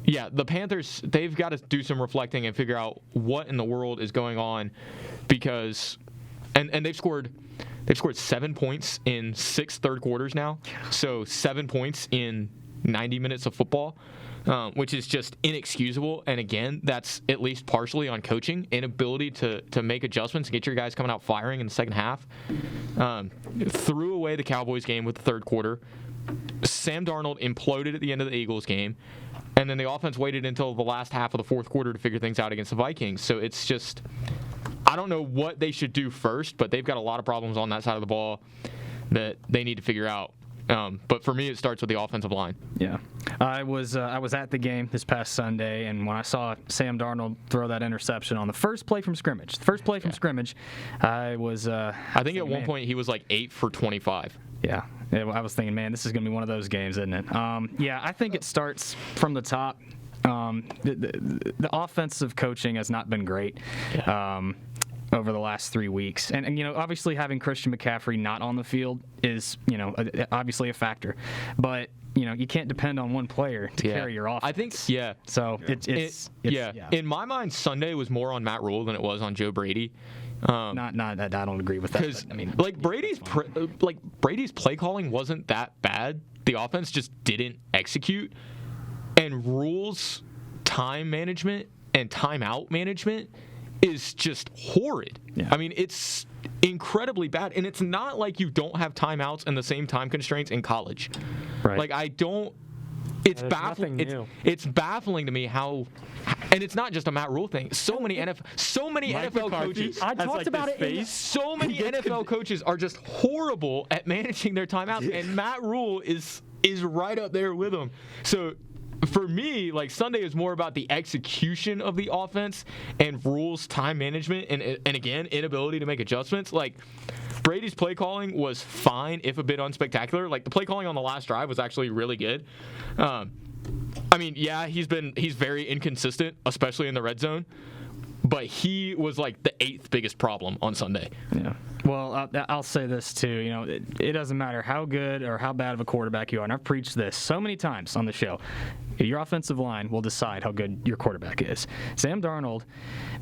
yeah, the Panthers, they've got to do some reflecting and figure out what in the world is going on because – and they've scored 7 points in 6 third quarters now. So 7 points in 90 minutes of football, which is just inexcusable. And again, that's at least partially on coaching, inability to make adjustments and get your guys coming out firing in the second half. Threw away the Cowboys game with the third quarter. Sam Darnold imploded at the end of the Eagles game. And then the offense waited until the last half of the fourth quarter to figure things out against the Vikings. So it's just, I don't know what they should do first, but they've got a lot of problems on that side of the ball that they need to figure out. But for me, it starts with the offensive line. Yeah, I was at the game this past Sunday, and when I saw Sam Darnold throw that interception on the first play from scrimmage, I was. I think at one point he was like 8 for 25. Yeah, I was thinking, man, this is going to be one of those games, isn't it? I think it starts from the top. The offensive coaching has not been great. Yeah. over the last 3 weeks. And obviously having Christian McCaffrey not on the field is, obviously a factor. But, you can't depend on one player to carry your offense. I think, So it's in my mind, Sunday was more on Matt Rule than it was on Joe Brady. Not I don't agree with that. Because I mean, Brady's play calling wasn't that bad. The offense just didn't execute. And Rule's time management and timeout management is just horrid. Yeah. I mean, it's incredibly bad. And it's not like you don't have timeouts and the same time constraints in college. Right. Like, I don't. It's there's baffling. nothing new. It's baffling to me how, and it's not just a Matt Rule thing. So many NFL coaches. I talked about it. So many NFL coaches are just horrible at managing their timeouts, and Matt Rule is right up there with them. So for me, like, Sunday is more about the execution of the offense and Rule's time management and again, inability to make adjustments. Like, Brady's play calling was fine, if a bit unspectacular. Like, the play calling on the last drive was actually really good. I mean, yeah, he's very inconsistent, especially in the red zone. But he was like the 8th biggest problem on Sunday. Yeah. Well, I'll say this too. It doesn't matter how good or how bad of a quarterback you are. And I've preached this so many times on the show. Your offensive line will decide how good your quarterback is. Sam Darnold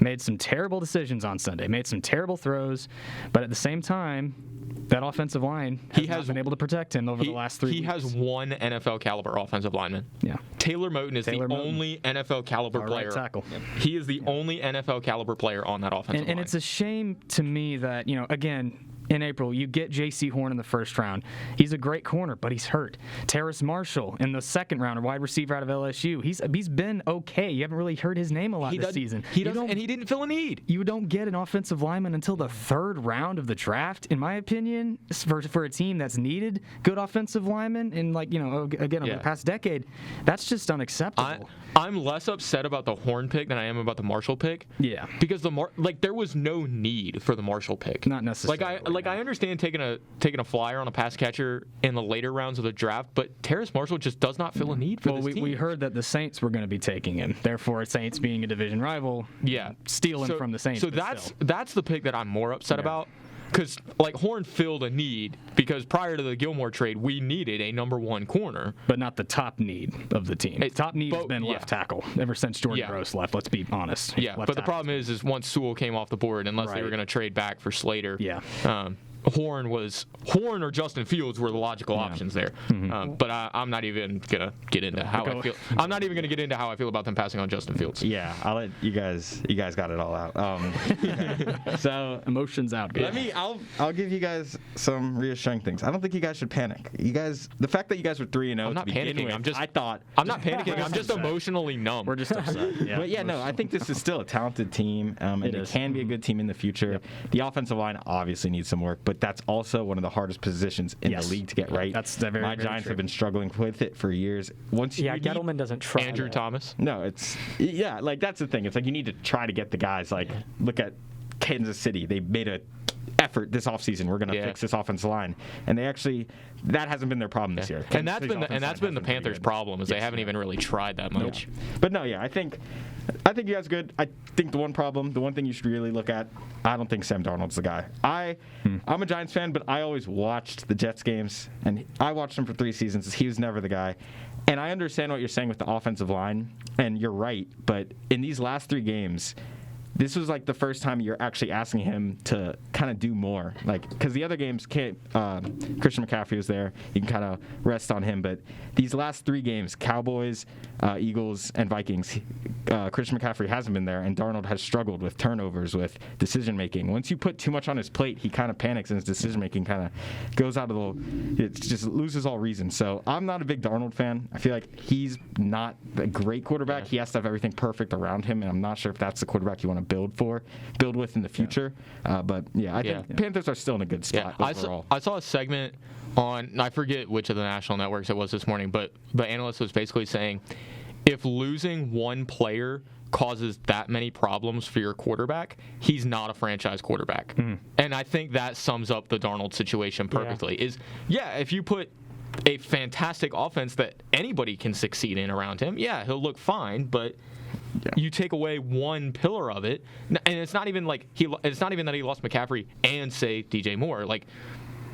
made some terrible decisions on Sunday, made some terrible throws, but at the same time, that offensive line has been able to protect him over the last 3 weeks. He has one NFL caliber offensive lineman. Yeah. Taylor Moton is only NFL caliber player. Right tackle. Yep. He is the only NFL caliber player on that offensive line. And it's a shame to me that, again, in April, you get J.C. Horn in the first round. He's a great corner, but he's hurt. Terrace Marshall in the second round, a wide receiver out of LSU. He's been okay. You haven't really heard his name a lot this season. And he didn't fill a need. You don't get an offensive lineman until the third round of the draft, in my opinion, for a team that's needed good offensive linemen. And again, over the past decade, that's just unacceptable. I'm less upset about the Horn pick than I am about the Marshall pick. Yeah. Because there was no need for the Marshall pick. Not necessarily. I understand taking a flyer on a pass catcher in the later rounds of the draft, but Terrace Marshall just does not fill a need for this team. We heard that the Saints were going to be taking him. Therefore, Saints being a division rival, stealing from the Saints. So that's the pick that I'm more upset about. Because, Horn filled a need, because prior to the Gilmore trade, we needed a number 1 corner. But not the top need of the team. Top need has been left tackle ever since Jordan Gross left, let's be honest. Yeah, but the problem is once Sewell came off the board, unless they were going to trade back for Slater, Horn or Justin Fields were the logical options there. Mm-hmm. But I'm not even gonna get into how I feel. I'm not even gonna get into how I feel about them passing on Justin Fields. Yeah, I'll let you guys got it all out. So emotions out, guys. I'll give you guys some reassuring things. I don't think you guys should panic. You guys, the fact that you guys were 3-0. I'm not panicking. I'm not panicking. I'm just emotionally numb. We're just upset. Yeah. But no, I think this is still a talented team, and it can be a good team in the future. Yep. The offensive line obviously needs some work, but that's also one of the hardest positions in the league to get right. That's very, My very Giants true. have been struggling with it for years. Gettleman doesn't try. Andrew Thomas. No, that's the thing. It's like you need to try to get the guys. Look at Kansas City. They made a effort this offseason. We're going to fix this offensive line, and that hasn't been their problem this year. And that's been the Panthers' problem is they haven't even really tried that much. But no, I think you guys are good. I think the one thing you should really look at, I don't think Sam Darnold's the guy. I'm a Giants fan, but I always watched the Jets games, and I watched him for 3 seasons. He was never the guy. And I understand what you're saying with the offensive line, and you're right. But in these last 3 games, this was the first time you're actually asking him to kind of do more. Because the other games, Christian McCaffrey was there. You can kind of rest on him. But these last 3 games, Cowboys, Eagles, and Vikings, Christian McCaffrey hasn't been there, and Darnold has struggled with turnovers, with decision-making. Once you put too much on his plate, he kind of panics, and his decision-making kind of goes out of it just loses all reason. So I'm not a big Darnold fan. I feel like he's not a great quarterback. Yeah. He has to have everything perfect around him, and I'm not sure if that's the quarterback you want to build with in the future. I think Panthers are still in a good spot overall. I saw a segment on, I forget which of the national networks it was this morning, but the analyst was basically saying if losing one player causes that many problems for your quarterback, he's not a franchise quarterback. And I think that sums up the Darnold situation perfectly. If you put a fantastic offense that anybody can succeed in around him. Yeah, he'll look fine, but you take away one pillar of it, and it's not even like it's not even that he lost McCaffrey and say DJ Moore. Like,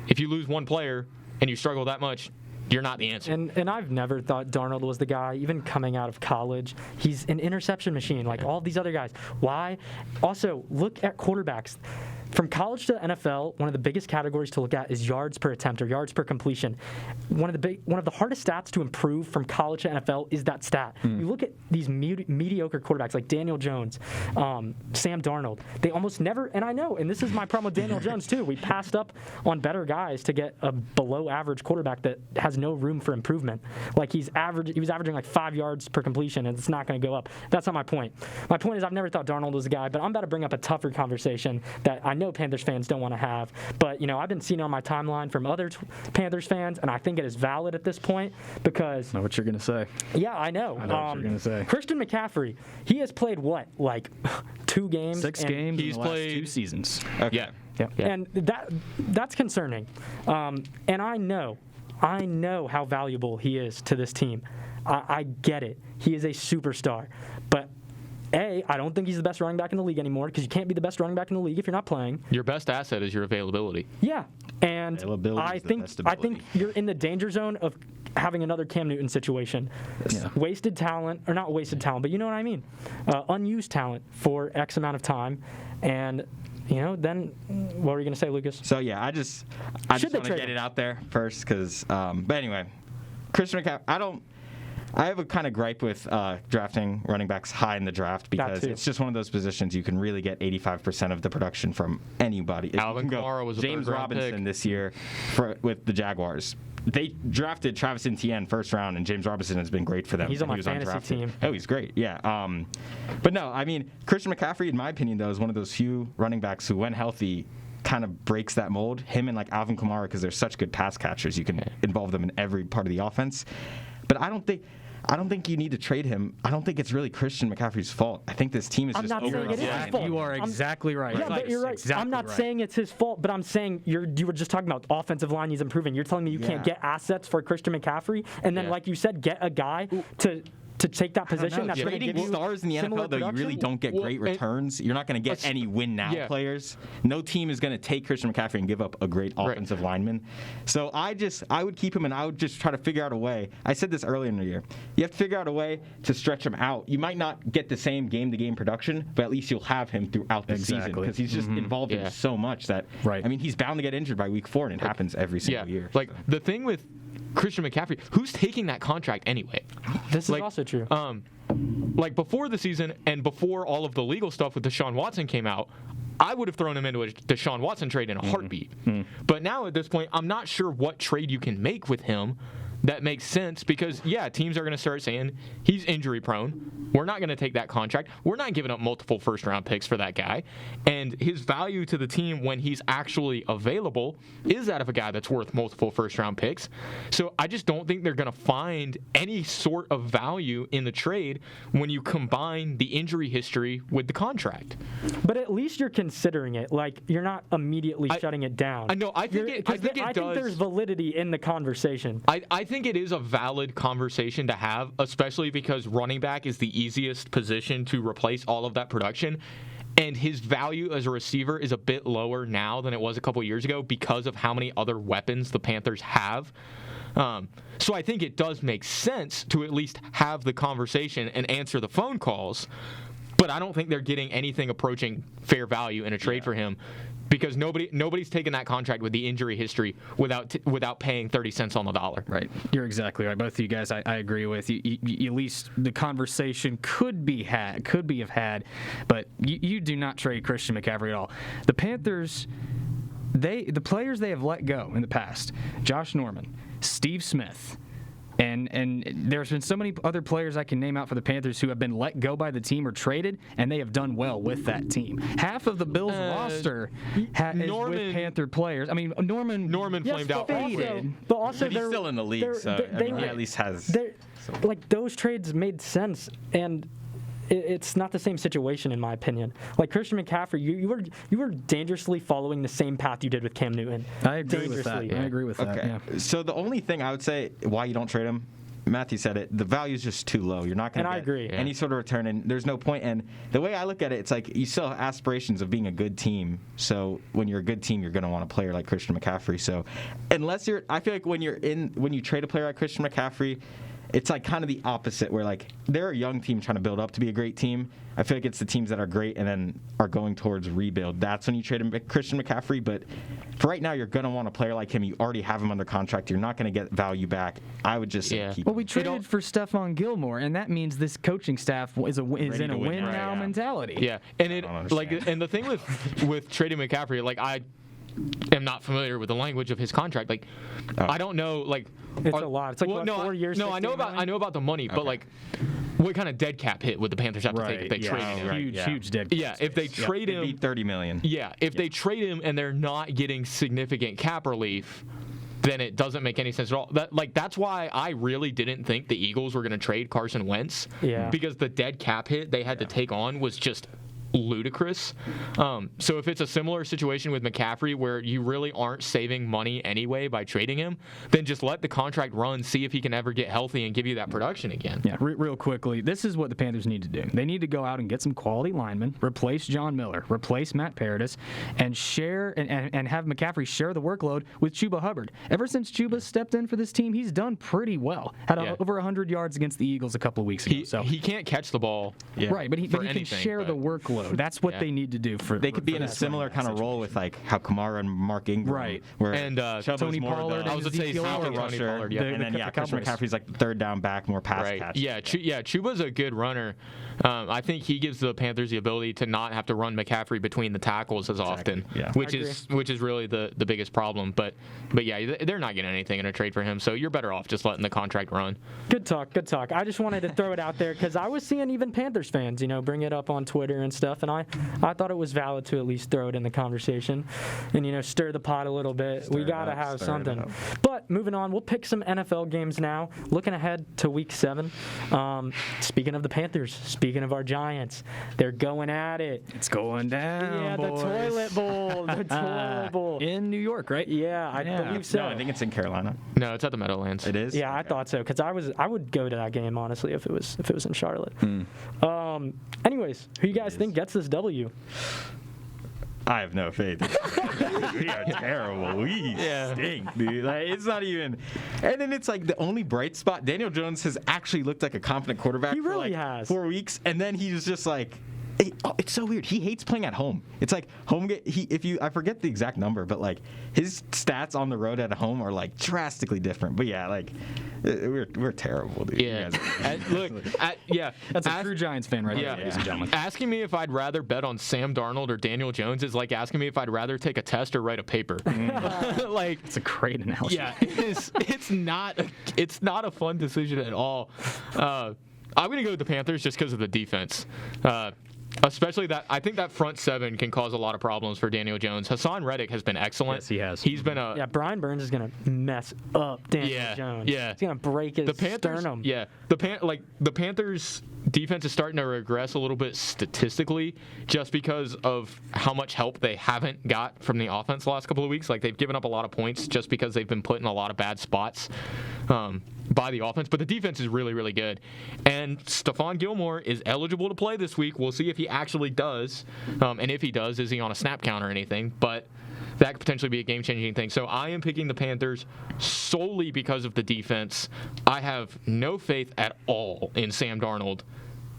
if you lose one player and you struggle that much, you're not the answer. And I've never thought Darnold was the guy, even coming out of college. He's an interception machine like all these other guys. Why? Also, look at quarterbacks. From college to NFL, one of the biggest categories to look at is yards per attempt or yards per completion. One of the hardest stats to improve from college to NFL is that stat. You look at these mediocre quarterbacks like Daniel Jones, Sam Darnold. They almost never, and I know, and this is my problem with Daniel Jones too. We passed up on better guys to get a below average quarterback that has no room for improvement. Like he was averaging like 5 yards per completion, and it's not going to go up. That's not my point. My point is I've never thought Darnold was the guy, but I'm about to bring up a tougher conversation that I know Panthers fans don't want to have, but I've been seeing on my timeline from other Panthers fans, and I think it is valid at this point because I know what you're gonna say. Yeah, I know. I know what you're gonna say. Christian McCaffrey, he has played what, like 2 games? 6 games. He's in the played last 2 seasons. Yeah. And that's concerning. And I know how valuable he is to this team. I get it. He is a superstar, but I don't think he's the best running back in the league anymore because you can't be the best running back in the league if you're not playing. Your best asset is your availability. Yeah, and Availability is the best I ability. think you're in the danger zone of having another Cam Newton situation. Yeah. Wasted talent, or not wasted talent, but you know what I mean. Unused talent for X amount of time, and then what were you going to say, Lucas? So yeah, I just want to get it out there first because, but anyway, Christian McCaffrey. I have a kind of gripe with drafting running backs high in the draft because it's just one of those positions you can really get 85% of the production from anybody. Alvin Kamara was a James third-round Robinson pick this year with the Jaguars. They drafted Travis Etienne first round, and James Robinson has been great for them. He's on my fantasy undrafted. team. Oh, he's great. Yeah. But no, I mean, Christian McCaffrey, in my opinion, though, is one of those few running backs who, when healthy, kind of breaks that mold. Him and like Alvin Kamara, because they're such good pass catchers, you can involve them in every part of the offense. But I don't think you need to trade him. I don't think it's really Christian McCaffrey's fault. I think this team is just over. I'm not saying it is his fault. You are exactly right. Yeah, but you're right. Exactly I'm not right. saying it's his fault, but I'm saying you were just talking about offensive line he's improving. You're telling me you can't get assets for Christian McCaffrey, and then, like you said, get a guy to take that position that's going to give you stars in the similar NFL, though, you really don't get great returns. You're not going to get any win now players. No team is going to take Christian McCaffrey and give up a great offensive lineman. So I would keep him, and I would just try to figure out a way. I said this earlier in the year. You have to figure out a way to stretch him out. You might not get the same game-to-game production, but at least you'll have him throughout the season because he's just involved in so much that I mean, he's bound to get injured by week 4, and it happens every single year. Like the thing with Christian McCaffrey, who's taking that contract anyway? This is also true. Like before the season and before all of the legal stuff with Deshaun Watson came out, I would have thrown him into a Deshaun Watson trade in a heartbeat. But now at this point, I'm not sure what trade you can make with him that makes sense because, teams are going to start saying he's injury prone. We're not going to take that contract. We're not giving up multiple first-round picks for that guy. And his value to the team when he's actually available is that of a guy that's worth multiple first-round picks. So I just don't think they're going to find any sort of value in the trade when you combine the injury history with the contract. But at least you're considering it. Like, you're not immediately shutting it down. I know. I think there's validity in the conversation. I think it is a valid conversation to have, especially because running back is the easiest position to replace all of that production. And his value as a receiver is a bit lower now than it was a couple years ago because of how many other weapons the Panthers have. So I think it does make sense to at least have the conversation and answer the phone calls. But I don't think they're getting anything approaching fair value in a trade for him because nobody's taken that contract with the injury history without paying 30 cents on the dollar. Right. You're exactly right. Both of you guys, I agree with. You, at least the conversation could be had, but you do not trade Christian McCaffrey at all. The Panthers, the players they have let go in the past, Josh Norman, Steve Smith, and there's been so many other players I can name out for the Panthers who have been let go by the team or traded, and they have done well with that team. Half of the Bills roster is with Panther players. I mean, Norman flamed out. But also he's still in the league, so he at least has. Like, those trades made sense, and it's not the same situation in my opinion. Like Christian McCaffrey, you were dangerously following the same path you did with Cam Newton. I agree with that. Dangerously. I agree with that. Okay. Yeah. So the only thing I would say why you don't trade him, Matthew said it, the value is just too low. You're not going to And I get agree. any sort of return, and there's no point. And the way I look at it, it's like you still have aspirations of being a good team. So when you're a good team, you're going to want a player like Christian McCaffrey. So I feel like when you trade a player like Christian McCaffrey, it's like kind of the opposite, where like they're a young team trying to build up to be a great team. I feel like it's the teams that are great and then are going towards rebuild. That's when you trade Christian McCaffrey. But for right now, you're going to want a player like him. You already have him under contract. You're not going to get value back. I would just say keep Well, him. we traded for Stephon Gilmore, and that means this coaching staff is in a to win win now, now yeah. mentality. Yeah, and it don't like, understand. and the thing with trading McCaffrey, like I am not familiar with the language of his contract. Like, I don't know, like. It's a lot. It's like, what, 4 years, No, I know $16 about the money, but like, what kind of dead cap hit would the Panthers have to take if they yeah. trade Oh, him? right. Huge dead cap Yeah, if they space. trade It'd be him, $30 million. yeah, if they trade him and they're not getting significant cap relief, then it doesn't make any sense at all. That's why I really didn't think the Eagles were going to trade Carson Wentz. Yeah. Because the dead cap hit they had to take on was just ludicrous. So if it's a similar situation with McCaffrey where you really aren't saving money anyway by trading him, then just let the contract run, see if he can ever get healthy and give you that production again. Yeah, real quickly, this is what the Panthers need to do. They need to go out and get some quality linemen, replace John Miller, replace Matt Paradis, and share and have McCaffrey share the workload with Chuba Hubbard. Ever since Chuba stepped in for this team, he's done pretty well. Had over 100 yards against the Eagles a couple of weeks ago. He can't catch the ball. Right, but he can anything, share but- the workload. That's what they need to do for. They could be for in a this similar kind of role with like how Kamara and Mark Ingram, Right. Where And, Chubb Tony was more Pollard the I was going to say Ezekiel Zeke and Elliott. Tony rusher, Pollard. Yeah. and then Christian Cowboys. McCaffrey's like the third down back, more pass Right. catch. Yeah. Chuba's a good runner. I think he gives the Panthers the ability to not have to run McCaffrey between the tackles as often, Yeah. which is really the biggest problem. But yeah, they're not getting anything in a trade for him, so you're better off just letting the contract run. Good talk. I just wanted to throw it out there because I was seeing even Panthers fans, bring it up on Twitter and stuff, and I thought it was valid to at least throw it in the conversation and, stir the pot a little bit. We got to have something. But moving on, we'll pick some NFL games now. Looking ahead to Week 7. Speaking of the Panthers, speaking of our Giants, they're going at it. It's going down. Yeah, boys. the toilet bowl. The toilet bowl. In New York, right? Yeah, I believe so. No, I think it's in Carolina. No, it's at the Meadowlands. It is. Yeah, I thought so because I would go to that game honestly if it was in Charlotte. Anyways, who you guys think gets this W? I have no faith. We are terrible. We stink, dude. Like, it's not even. And then it's like the only bright spot. Daniel Jones has actually looked like a confident quarterback. He really for like has. 4 weeks, and then he was just like. It's so weird. He hates playing at home. It's like home. I forget the exact number, but like his stats on the road at home are like drastically different. But yeah, like we're terrible, dude. Yeah. That's a true Giants fan right there, ladies and gentlemen. Asking me if I'd rather bet on Sam Darnold or Daniel Jones is like asking me if I'd rather take a test or write a paper. Like, It's a great analogy. yeah, it's not a fun decision at all. I'm gonna go with the Panthers just because of the defense. Especially that, I think that front seven can cause a lot of problems for Daniel Jones. Hassan Reddick has been excellent. Yes, he has. He's been a Yeah, Brian Burns is gonna mess up Daniel Jones. Yeah. He's gonna break his sternum. Yeah, the Panthers defense is starting to regress a little bit statistically, just because of how much help they haven't got from the offense the last couple of weeks. Like, they've given up a lot of points just because they've been put in a lot of bad spots by the offense. But the defense is really, really good. And Stephon Gilmore is eligible to play this week. We'll see if he actually does. And if he does, is he on a snap count or anything? But that could potentially be a game-changing thing. So I am picking the Panthers solely because of the defense. I have no faith at all in Sam Darnold.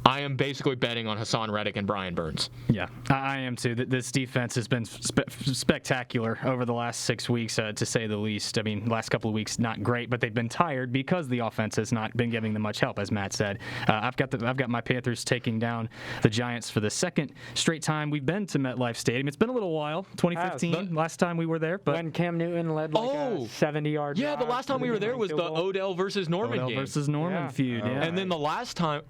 I am basically betting on Hassan Reddick and Brian Burns. Yeah, I am too. This defense has been spectacular over the last 6 weeks, to say the least. I mean, last couple of weeks not great, but they've been tired because the offense has not been giving them much help, as Matt said. I've got my Panthers taking down the Giants for the second straight time we've been to MetLife Stadium. It's been a little while, 2015, last time we were there. But when Cam Newton led like a 70-yard Yeah, the last time we were there was the Odell versus Norman game. Odell versus Norman feud. Yeah. And then the last time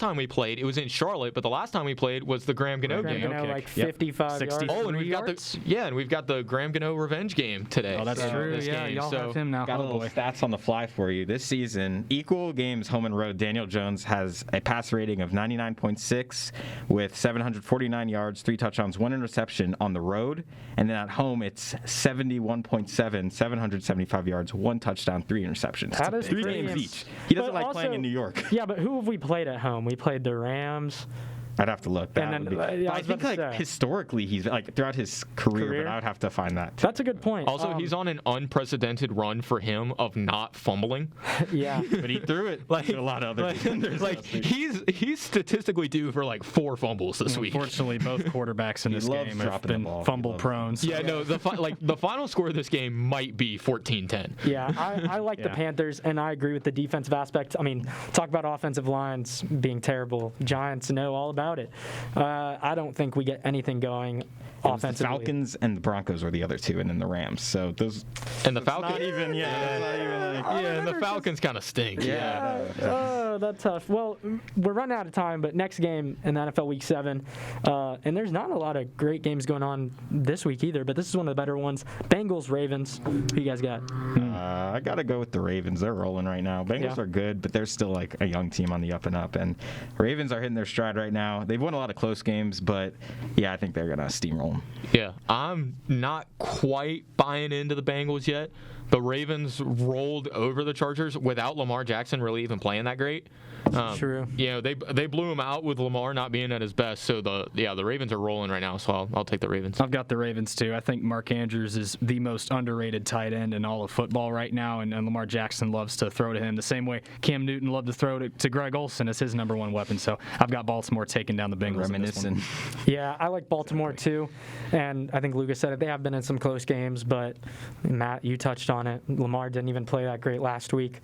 time we played, it was in Charlotte, but the last time we played was the Graham Gano game. Gano, kick. like Yep. 55 60. yards. Oh, and we've got yards? we've got the Graham Gano revenge game today. Oh, that's true. This Yeah, game. y'all So- have him now. Got a Oh, little boy. stats on the fly for you. This season, equal games home and road, Daniel Jones has a pass rating of 99.6 with 749 yards, 3 touchdowns, 1 interception on the road. And then at home, it's 71.7, 775 yards, 1 touchdown, 3 interceptions. That is 3 pretty games ins- each. He doesn't But like playing also- in New York. Yeah, but who have we played at home? We played the Rams. I'd have to look. That And then, would be, yeah, I but I was think about to like say. historically, he's like throughout his career, but I would have to find that. That's a good point. Also, he's on an unprecedented run for him of not fumbling. Yeah. But he threw it to a lot of other defenders. he's statistically due for like 4 fumbles this week. Unfortunately, both quarterbacks in He this loves game have dropping the been ball. He fumble loves prone. So Yeah, no, the final score of this game might be 14-10. Yeah, I like the Yeah. Panthers, and I agree with the defensive aspect. I mean, talk about offensive lines being terrible. Giants know all about it. I don't think we get anything going The offensively. Falcons and the Broncos were the other 2, and then the Rams. So those And the Falcons. not even like Yeah, and the Falcons kind of stink. Oh, that's tough. Well, we're running out of time, but next game in the NFL Week 7, and there's not a lot of great games going on this week either, but this is one of the better ones. Bengals, Ravens. Who you guys got? I gotta go with the Ravens. They're rolling right now. Bengals Yeah. are good, but they're still like a young team on the up and up. And Ravens are hitting their stride right now. They've won a lot of close games, but yeah, I think they're gonna steamroll them. Yeah, I'm not quite buying into the Bengals yet. The Ravens rolled over the Chargers without Lamar Jackson really even playing that great. True. You know, they blew him out with Lamar not being at his best. So the Ravens are rolling right now. So I'll take the Ravens. I've got the Ravens too. I think Mark Andrews is the most underrated tight end in all of football right now, and Lamar Jackson loves to throw to him the same way Cam Newton loved to throw to Greg Olsen as his number 1 weapon. So I've got Baltimore taking down the Bengals. in this one. Reminiscent. Yeah, I like Baltimore too, and I think Lucas said it. They have been in some close games, but Matt, you touched on it. Lamar didn't even play that great last week,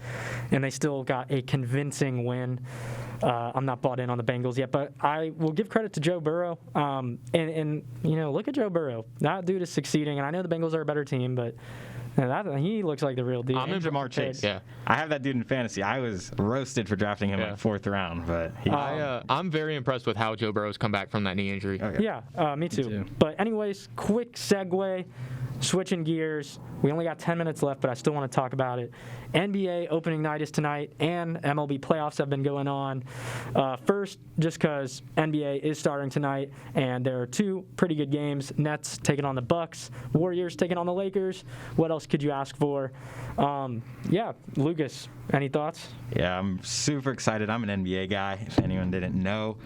and they still got a convincing win. I'm not bought in on the Bengals yet, but I will give credit to Joe Burrow. And you know, look at Joe Burrow. That dude is succeeding, and I know the Bengals are a better team, but he looks like the real deal. I'm in Jamar Chase. Yeah. I have that dude in fantasy. I was roasted for drafting him Yeah. in 4th round, but I'm very impressed with how Joe Burrow's come back from that knee injury. Okay. Yeah, me too. too. But anyways, quick segue, switching gears. We only got 10 minutes left, but I still want to talk about it. NBA opening night is tonight, and MLB playoffs have been going on. First, just because NBA is starting tonight, and there are 2 pretty good games. Nets taking on the Bucks, Warriors taking on the Lakers. What else could you ask for? Yeah, Lucas, any thoughts? Yeah, I'm super excited. I'm an NBA guy, if anyone didn't know.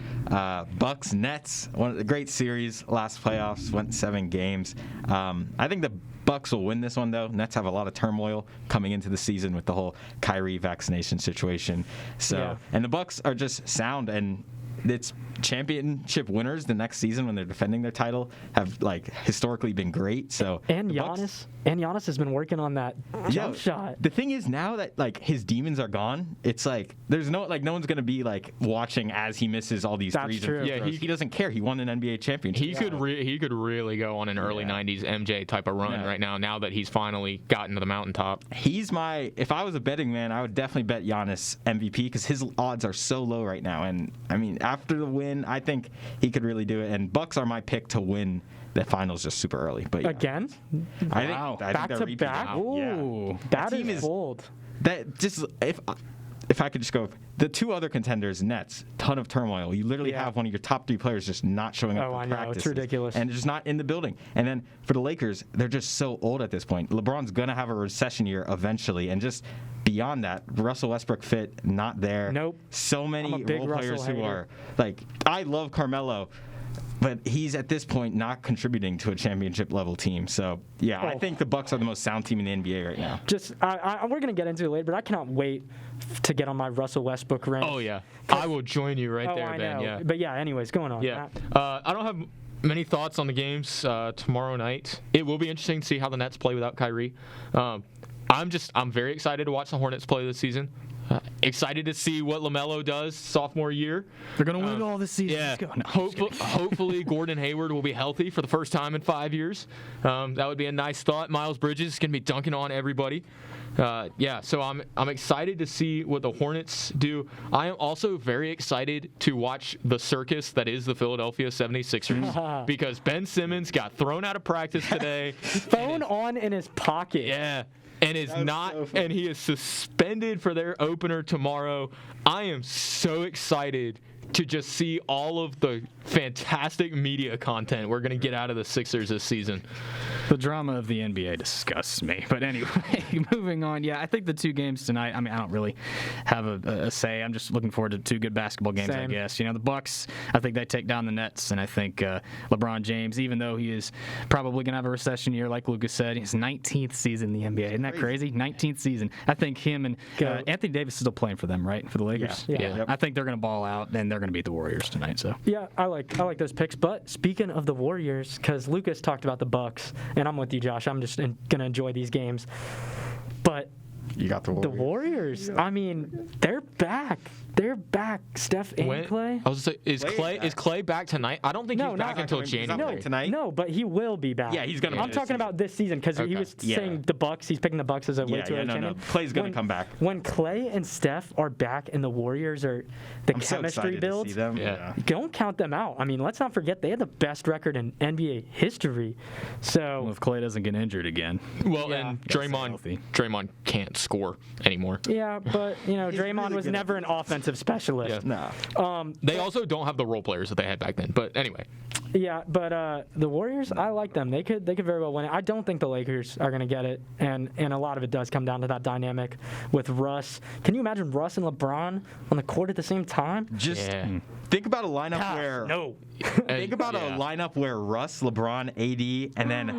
Bucks Nets, one of the great series. Last playoffs went 7 games. I think the Bucks will win this one though. Nets have a lot of turmoil coming into the season with the whole Kyrie vaccination situation. So, Yeah. and the Bucks are just sound, and it's championship winners the next season when they're defending their title have like historically been great. So And the Bucks- Giannis has been working on that jump shot. The thing is now that like his demons are gone, it's like there's no one's gonna be like watching as he misses all these That's threes. true. And Yeah, free throws. He doesn't care. He won an NBA championship. He could really go on an early Yeah. 90s MJ type of run Yeah. right now that he's finally gotten to the mountaintop. He's if I was a betting man, I would definitely bet Giannis MVP because his odds are so low right now. And I mean, after the win, I think he could really do it. And Bucks are my pick to win the finals just super early. But yeah. Again? I Wow. think Back they're to repeating. back? Yeah. Ooh. That team is is- bold. That just if I could just go, the 2 other contenders, Nets, ton of turmoil. You literally Yeah. have one of your top 3 players just not showing up Oh, for I know. It's practices, ridiculous. and just not in the building. And then for the Lakers, they're just so old at this point. LeBron's gonna have a recession year eventually, and just beyond that, Russell Westbrook fit not there. Nope. So many I'm a big role players Russell who hater. are like, I love Carmelo. But he's at this point not contributing to a championship level team. So yeah, I Oh. think the Bucks are the most sound team in the NBA right now. Just, we're going to get into it later, but I cannot wait to get on my Russell Westbrook rant. Oh yeah, I will join you right Oh, there, I Ben. know. Yeah. But yeah, anyways, going on. Yeah. Matt. I don't have many thoughts on the games tomorrow night. It will be interesting to see how the Nets play without Kyrie. I'm very excited to watch the Hornets play this season. Excited to see what LaMelo does sophomore year. They're going to win all this season. Yeah. Let's go. No, I'm just kidding. Hopefully Gordon Hayward will be healthy for the first time in 5 years. That would be a nice thought. Miles Bridges is going to be dunking on everybody. So I'm excited to see what the Hornets do. I am also very excited to watch the circus that is the Philadelphia 76ers because Ben Simmons got thrown out of practice today. Phone on in his pocket. Yeah. And is not, so funny. and he is suspended for their opener tomorrow. I am so excited to just see all of the fantastic media content we're going to get out of the Sixers this season. The drama of the NBA disgusts me. But anyway, moving on. Yeah, I think the two games tonight, I mean, I don't really have a say. I'm just looking forward to two good basketball games, Same. I guess. You know, the Bucks, I think they take down the Nets, and I think LeBron James, even though he is probably going to have a recession year, like Lucas said, his 19th season in the NBA. Isn't that crazy? 19th season. I think him and Anthony Davis is still playing for them, right? For the Lakers? Yeah. I think they're going to ball out, and they're going to beat the Warriors tonight. So Yeah, I like those picks. But speaking of the Warriors, because Lucas talked about the Bucks, and I'm with you, Josh. I'm just gonna enjoy these games. But You got the Warriors. the Warriors, I mean, they're back. They're back. Steph and Clay. I was gonna say, is Clay back tonight? I don't think No, he's not back until He's not January. playing tonight. No, but he will be back. Yeah, he's gonna. I'm be talking about this season because he Okay. was Yeah. saying the Bucks. He's picking the Bucks as a way too early No. champion. Clay's gonna When- come back. When Clay and Steph are back and the Warriors are the I'm so chemistry excited to builds, see them. Yeah. don't count them out. I mean, let's not forget they had the best record in NBA history. So if Clay doesn't get injured again. Well, Yeah. and Gotta stay healthy. Draymond can't score anymore. yeah, but Draymond really was good at never an offensive specialist. No. They also don't have the role players that they had back then. But anyway, Yeah, but the Warriors, I like them. They could very well win it. I don't think the Lakers are going to get it, and a lot of it does come down to that dynamic with Russ. Can you imagine Russ and LeBron on the court at the same time? Just yeah. think about a lineup where. No. Think about a lineup where Russ, LeBron, AD, and then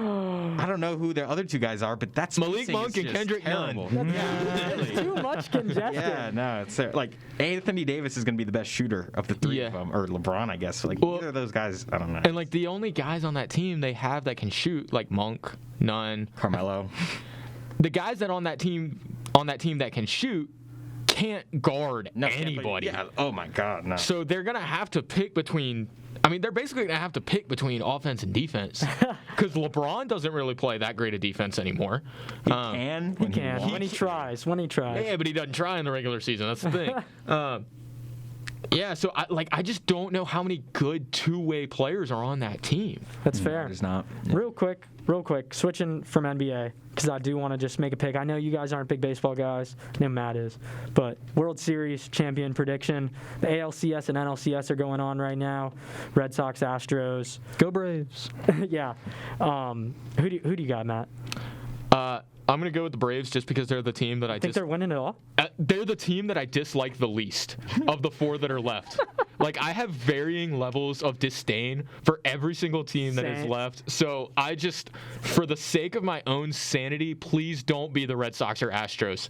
I don't know who their other two guys are, but that's Malik Monk and Kendrick terrible. Nunn. It's too much congestion. Yeah, no, it's like Anthony Davis is going to be the best shooter of the three Yeah. of them, or LeBron, I guess. Like Well, either of those guys, I don't know. And like the only guys on that team they have that can shoot, like Monk, Nunn, Carmelo. the guys that on that team that can shoot can't guard No, can't play- anybody. Yeah. Oh my God, no. So they're gonna have to pick between. I mean, they're basically gonna have to pick between offense and defense because LeBron doesn't really play that great a defense anymore. He can when he Can wants. when he tries. When he tries. Yeah, but he doesn't try in the regular season. That's the thing. Yeah, so I just don't know how many good two-way players are on that team. That's fair. It's not. Real quick, switching from NBA, because I do want to just make a pick. I know you guys aren't big baseball guys. I know Matt is. But World Series champion prediction. The ALCS and NLCS are going on right now. Red Sox, Astros. Go Braves. Yeah. Who do you got, Matt? I'm going to go with the Braves just because they're the team that I Think they're winning it all? they're the team that I dislike the least of the four that are left. Like, I have varying levels of disdain for every single team that is Same. left. So I just, for the sake of my own sanity, please don't be the Red Sox or Astros.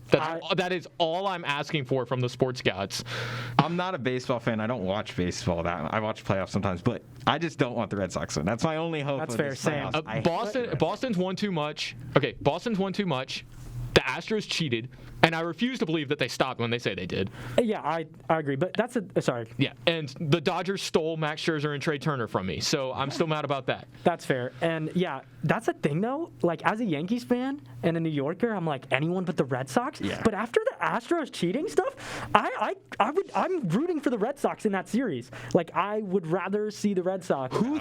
That is all I'm asking for from the sports gods. I'm not a baseball fan. I don't watch baseball. I watch playoffs sometimes, but I just don't want the Red Sox to win. That's my only hope. That's of fair, this Sam. playoffs. Boston's won too much. Okay, Boston's won too much. The Astros cheated, and I refuse to believe that they stopped when they say they did. Yeah, I agree. But that's sorry. Yeah, and the Dodgers stole Max Scherzer and Trey Turner from me, so I'm still mad about that. That's fair. And yeah, that's a thing though. Like as a Yankees fan and a New Yorker, I'm like anyone but the Red Sox. Yeah. But after the Astros cheating stuff, I'm rooting for the Red Sox in that series. Like I would rather see the Red Sox. Who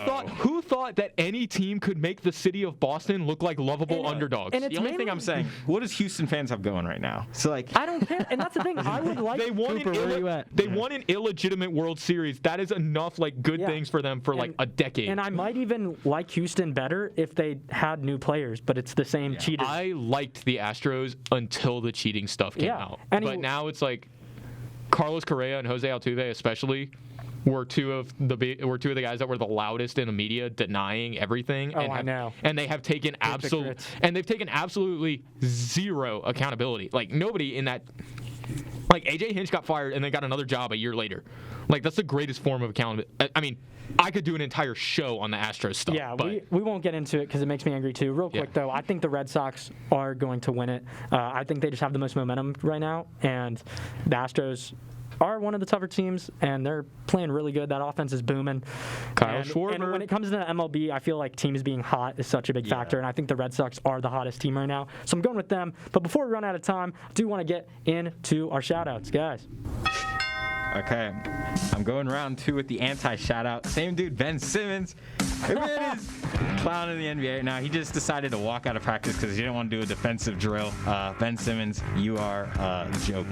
thought that any team could make the city of Boston look like lovable underdogs? and The only thing I'm saying, what does Houston fans have going right now? So like, I don't care. And that's the thing. I would like They won Cooper, where you at? They won an illegitimate World Series. That is enough like good Yeah. things for them for like a decade. And I might even like Houston better if they had new players, but it's the same cheaters. I liked the Astros until the cheating stuff came Yeah. out. And But now it's like Carlos Correa and Jose Altuve especially were two of the guys that were the loudest in the media denying everything. Oh, I know. And they have taken absolutely zero accountability. Like nobody in that. Like AJ Hinch got fired and then got another job a year later. Like that's the greatest form of accountability. I mean, I could do an entire show on the Astros stuff. Yeah, but we won't get into it because it makes me angry too. Real quick though, I think the Red Sox are going to win it. I think they just have the most momentum right now, and the Astros are one of the tougher teams, and they're playing really good. That offense is booming. Kyle And Schwarber. when it comes to the MLB, I feel like teams being hot is such a big factor, and I think the Red Sox are the hottest team right now. So I'm going with them. But before we run out of time, I do want to get into our shout-outs, guys. Okay, I'm going round 2 with the anti-shout-out. Same dude, Ben Simmons. The man is clown in the NBA now. He just decided to walk out of practice because he didn't want to do a defensive drill. Ben Simmons, you are a joke.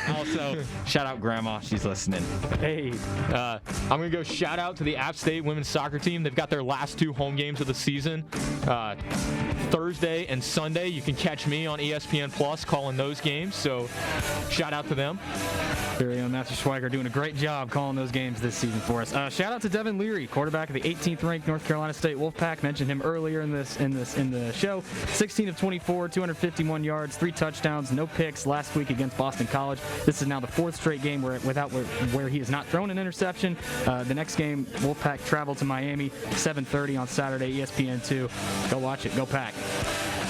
Also, shout out Grandma. She's listening. Hey. I'm going to go shout out to the App State women's soccer team. They've got their last 2 home games of the season. Thursday and Sunday. You can catch me on ESPN Plus calling those games. So shout out to them. Very own Matthew Schweiger doing a great job calling those games this season for us. Shout out to Devin Leary, quarterback of the 18th ranked North Carolina State Wolfpack. Mentioned him earlier in the show. 16 of 24, 251 yards, 3 touchdowns, no picks last week against Boston College. This is now the 4th straight game where he has not thrown an interception. The next game, Wolfpack travel to Miami, 7:30 on Saturday, ESPN2. Go watch it. Go Pack.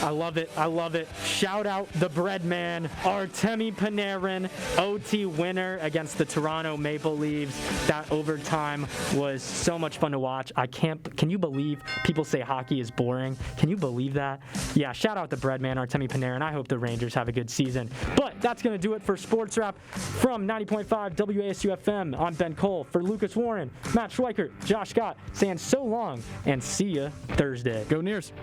I love it. I love it. Shout out the bread man, Artemi Panarin, OT winner against the Toronto Maple Leafs. That overtime was so much fun to watch. Can you believe people say hockey is boring? Can you believe that? Yeah, shout out the bread man, Artemi Panarin. I hope the Rangers have a good season. But that's going to do it for Sports Wrap from 90.5 WASU FM. I'm Ben Cole. For Lucas Warren, Matt Schweikert, Josh Scott, saying so long and see ya Thursday. Go Nears.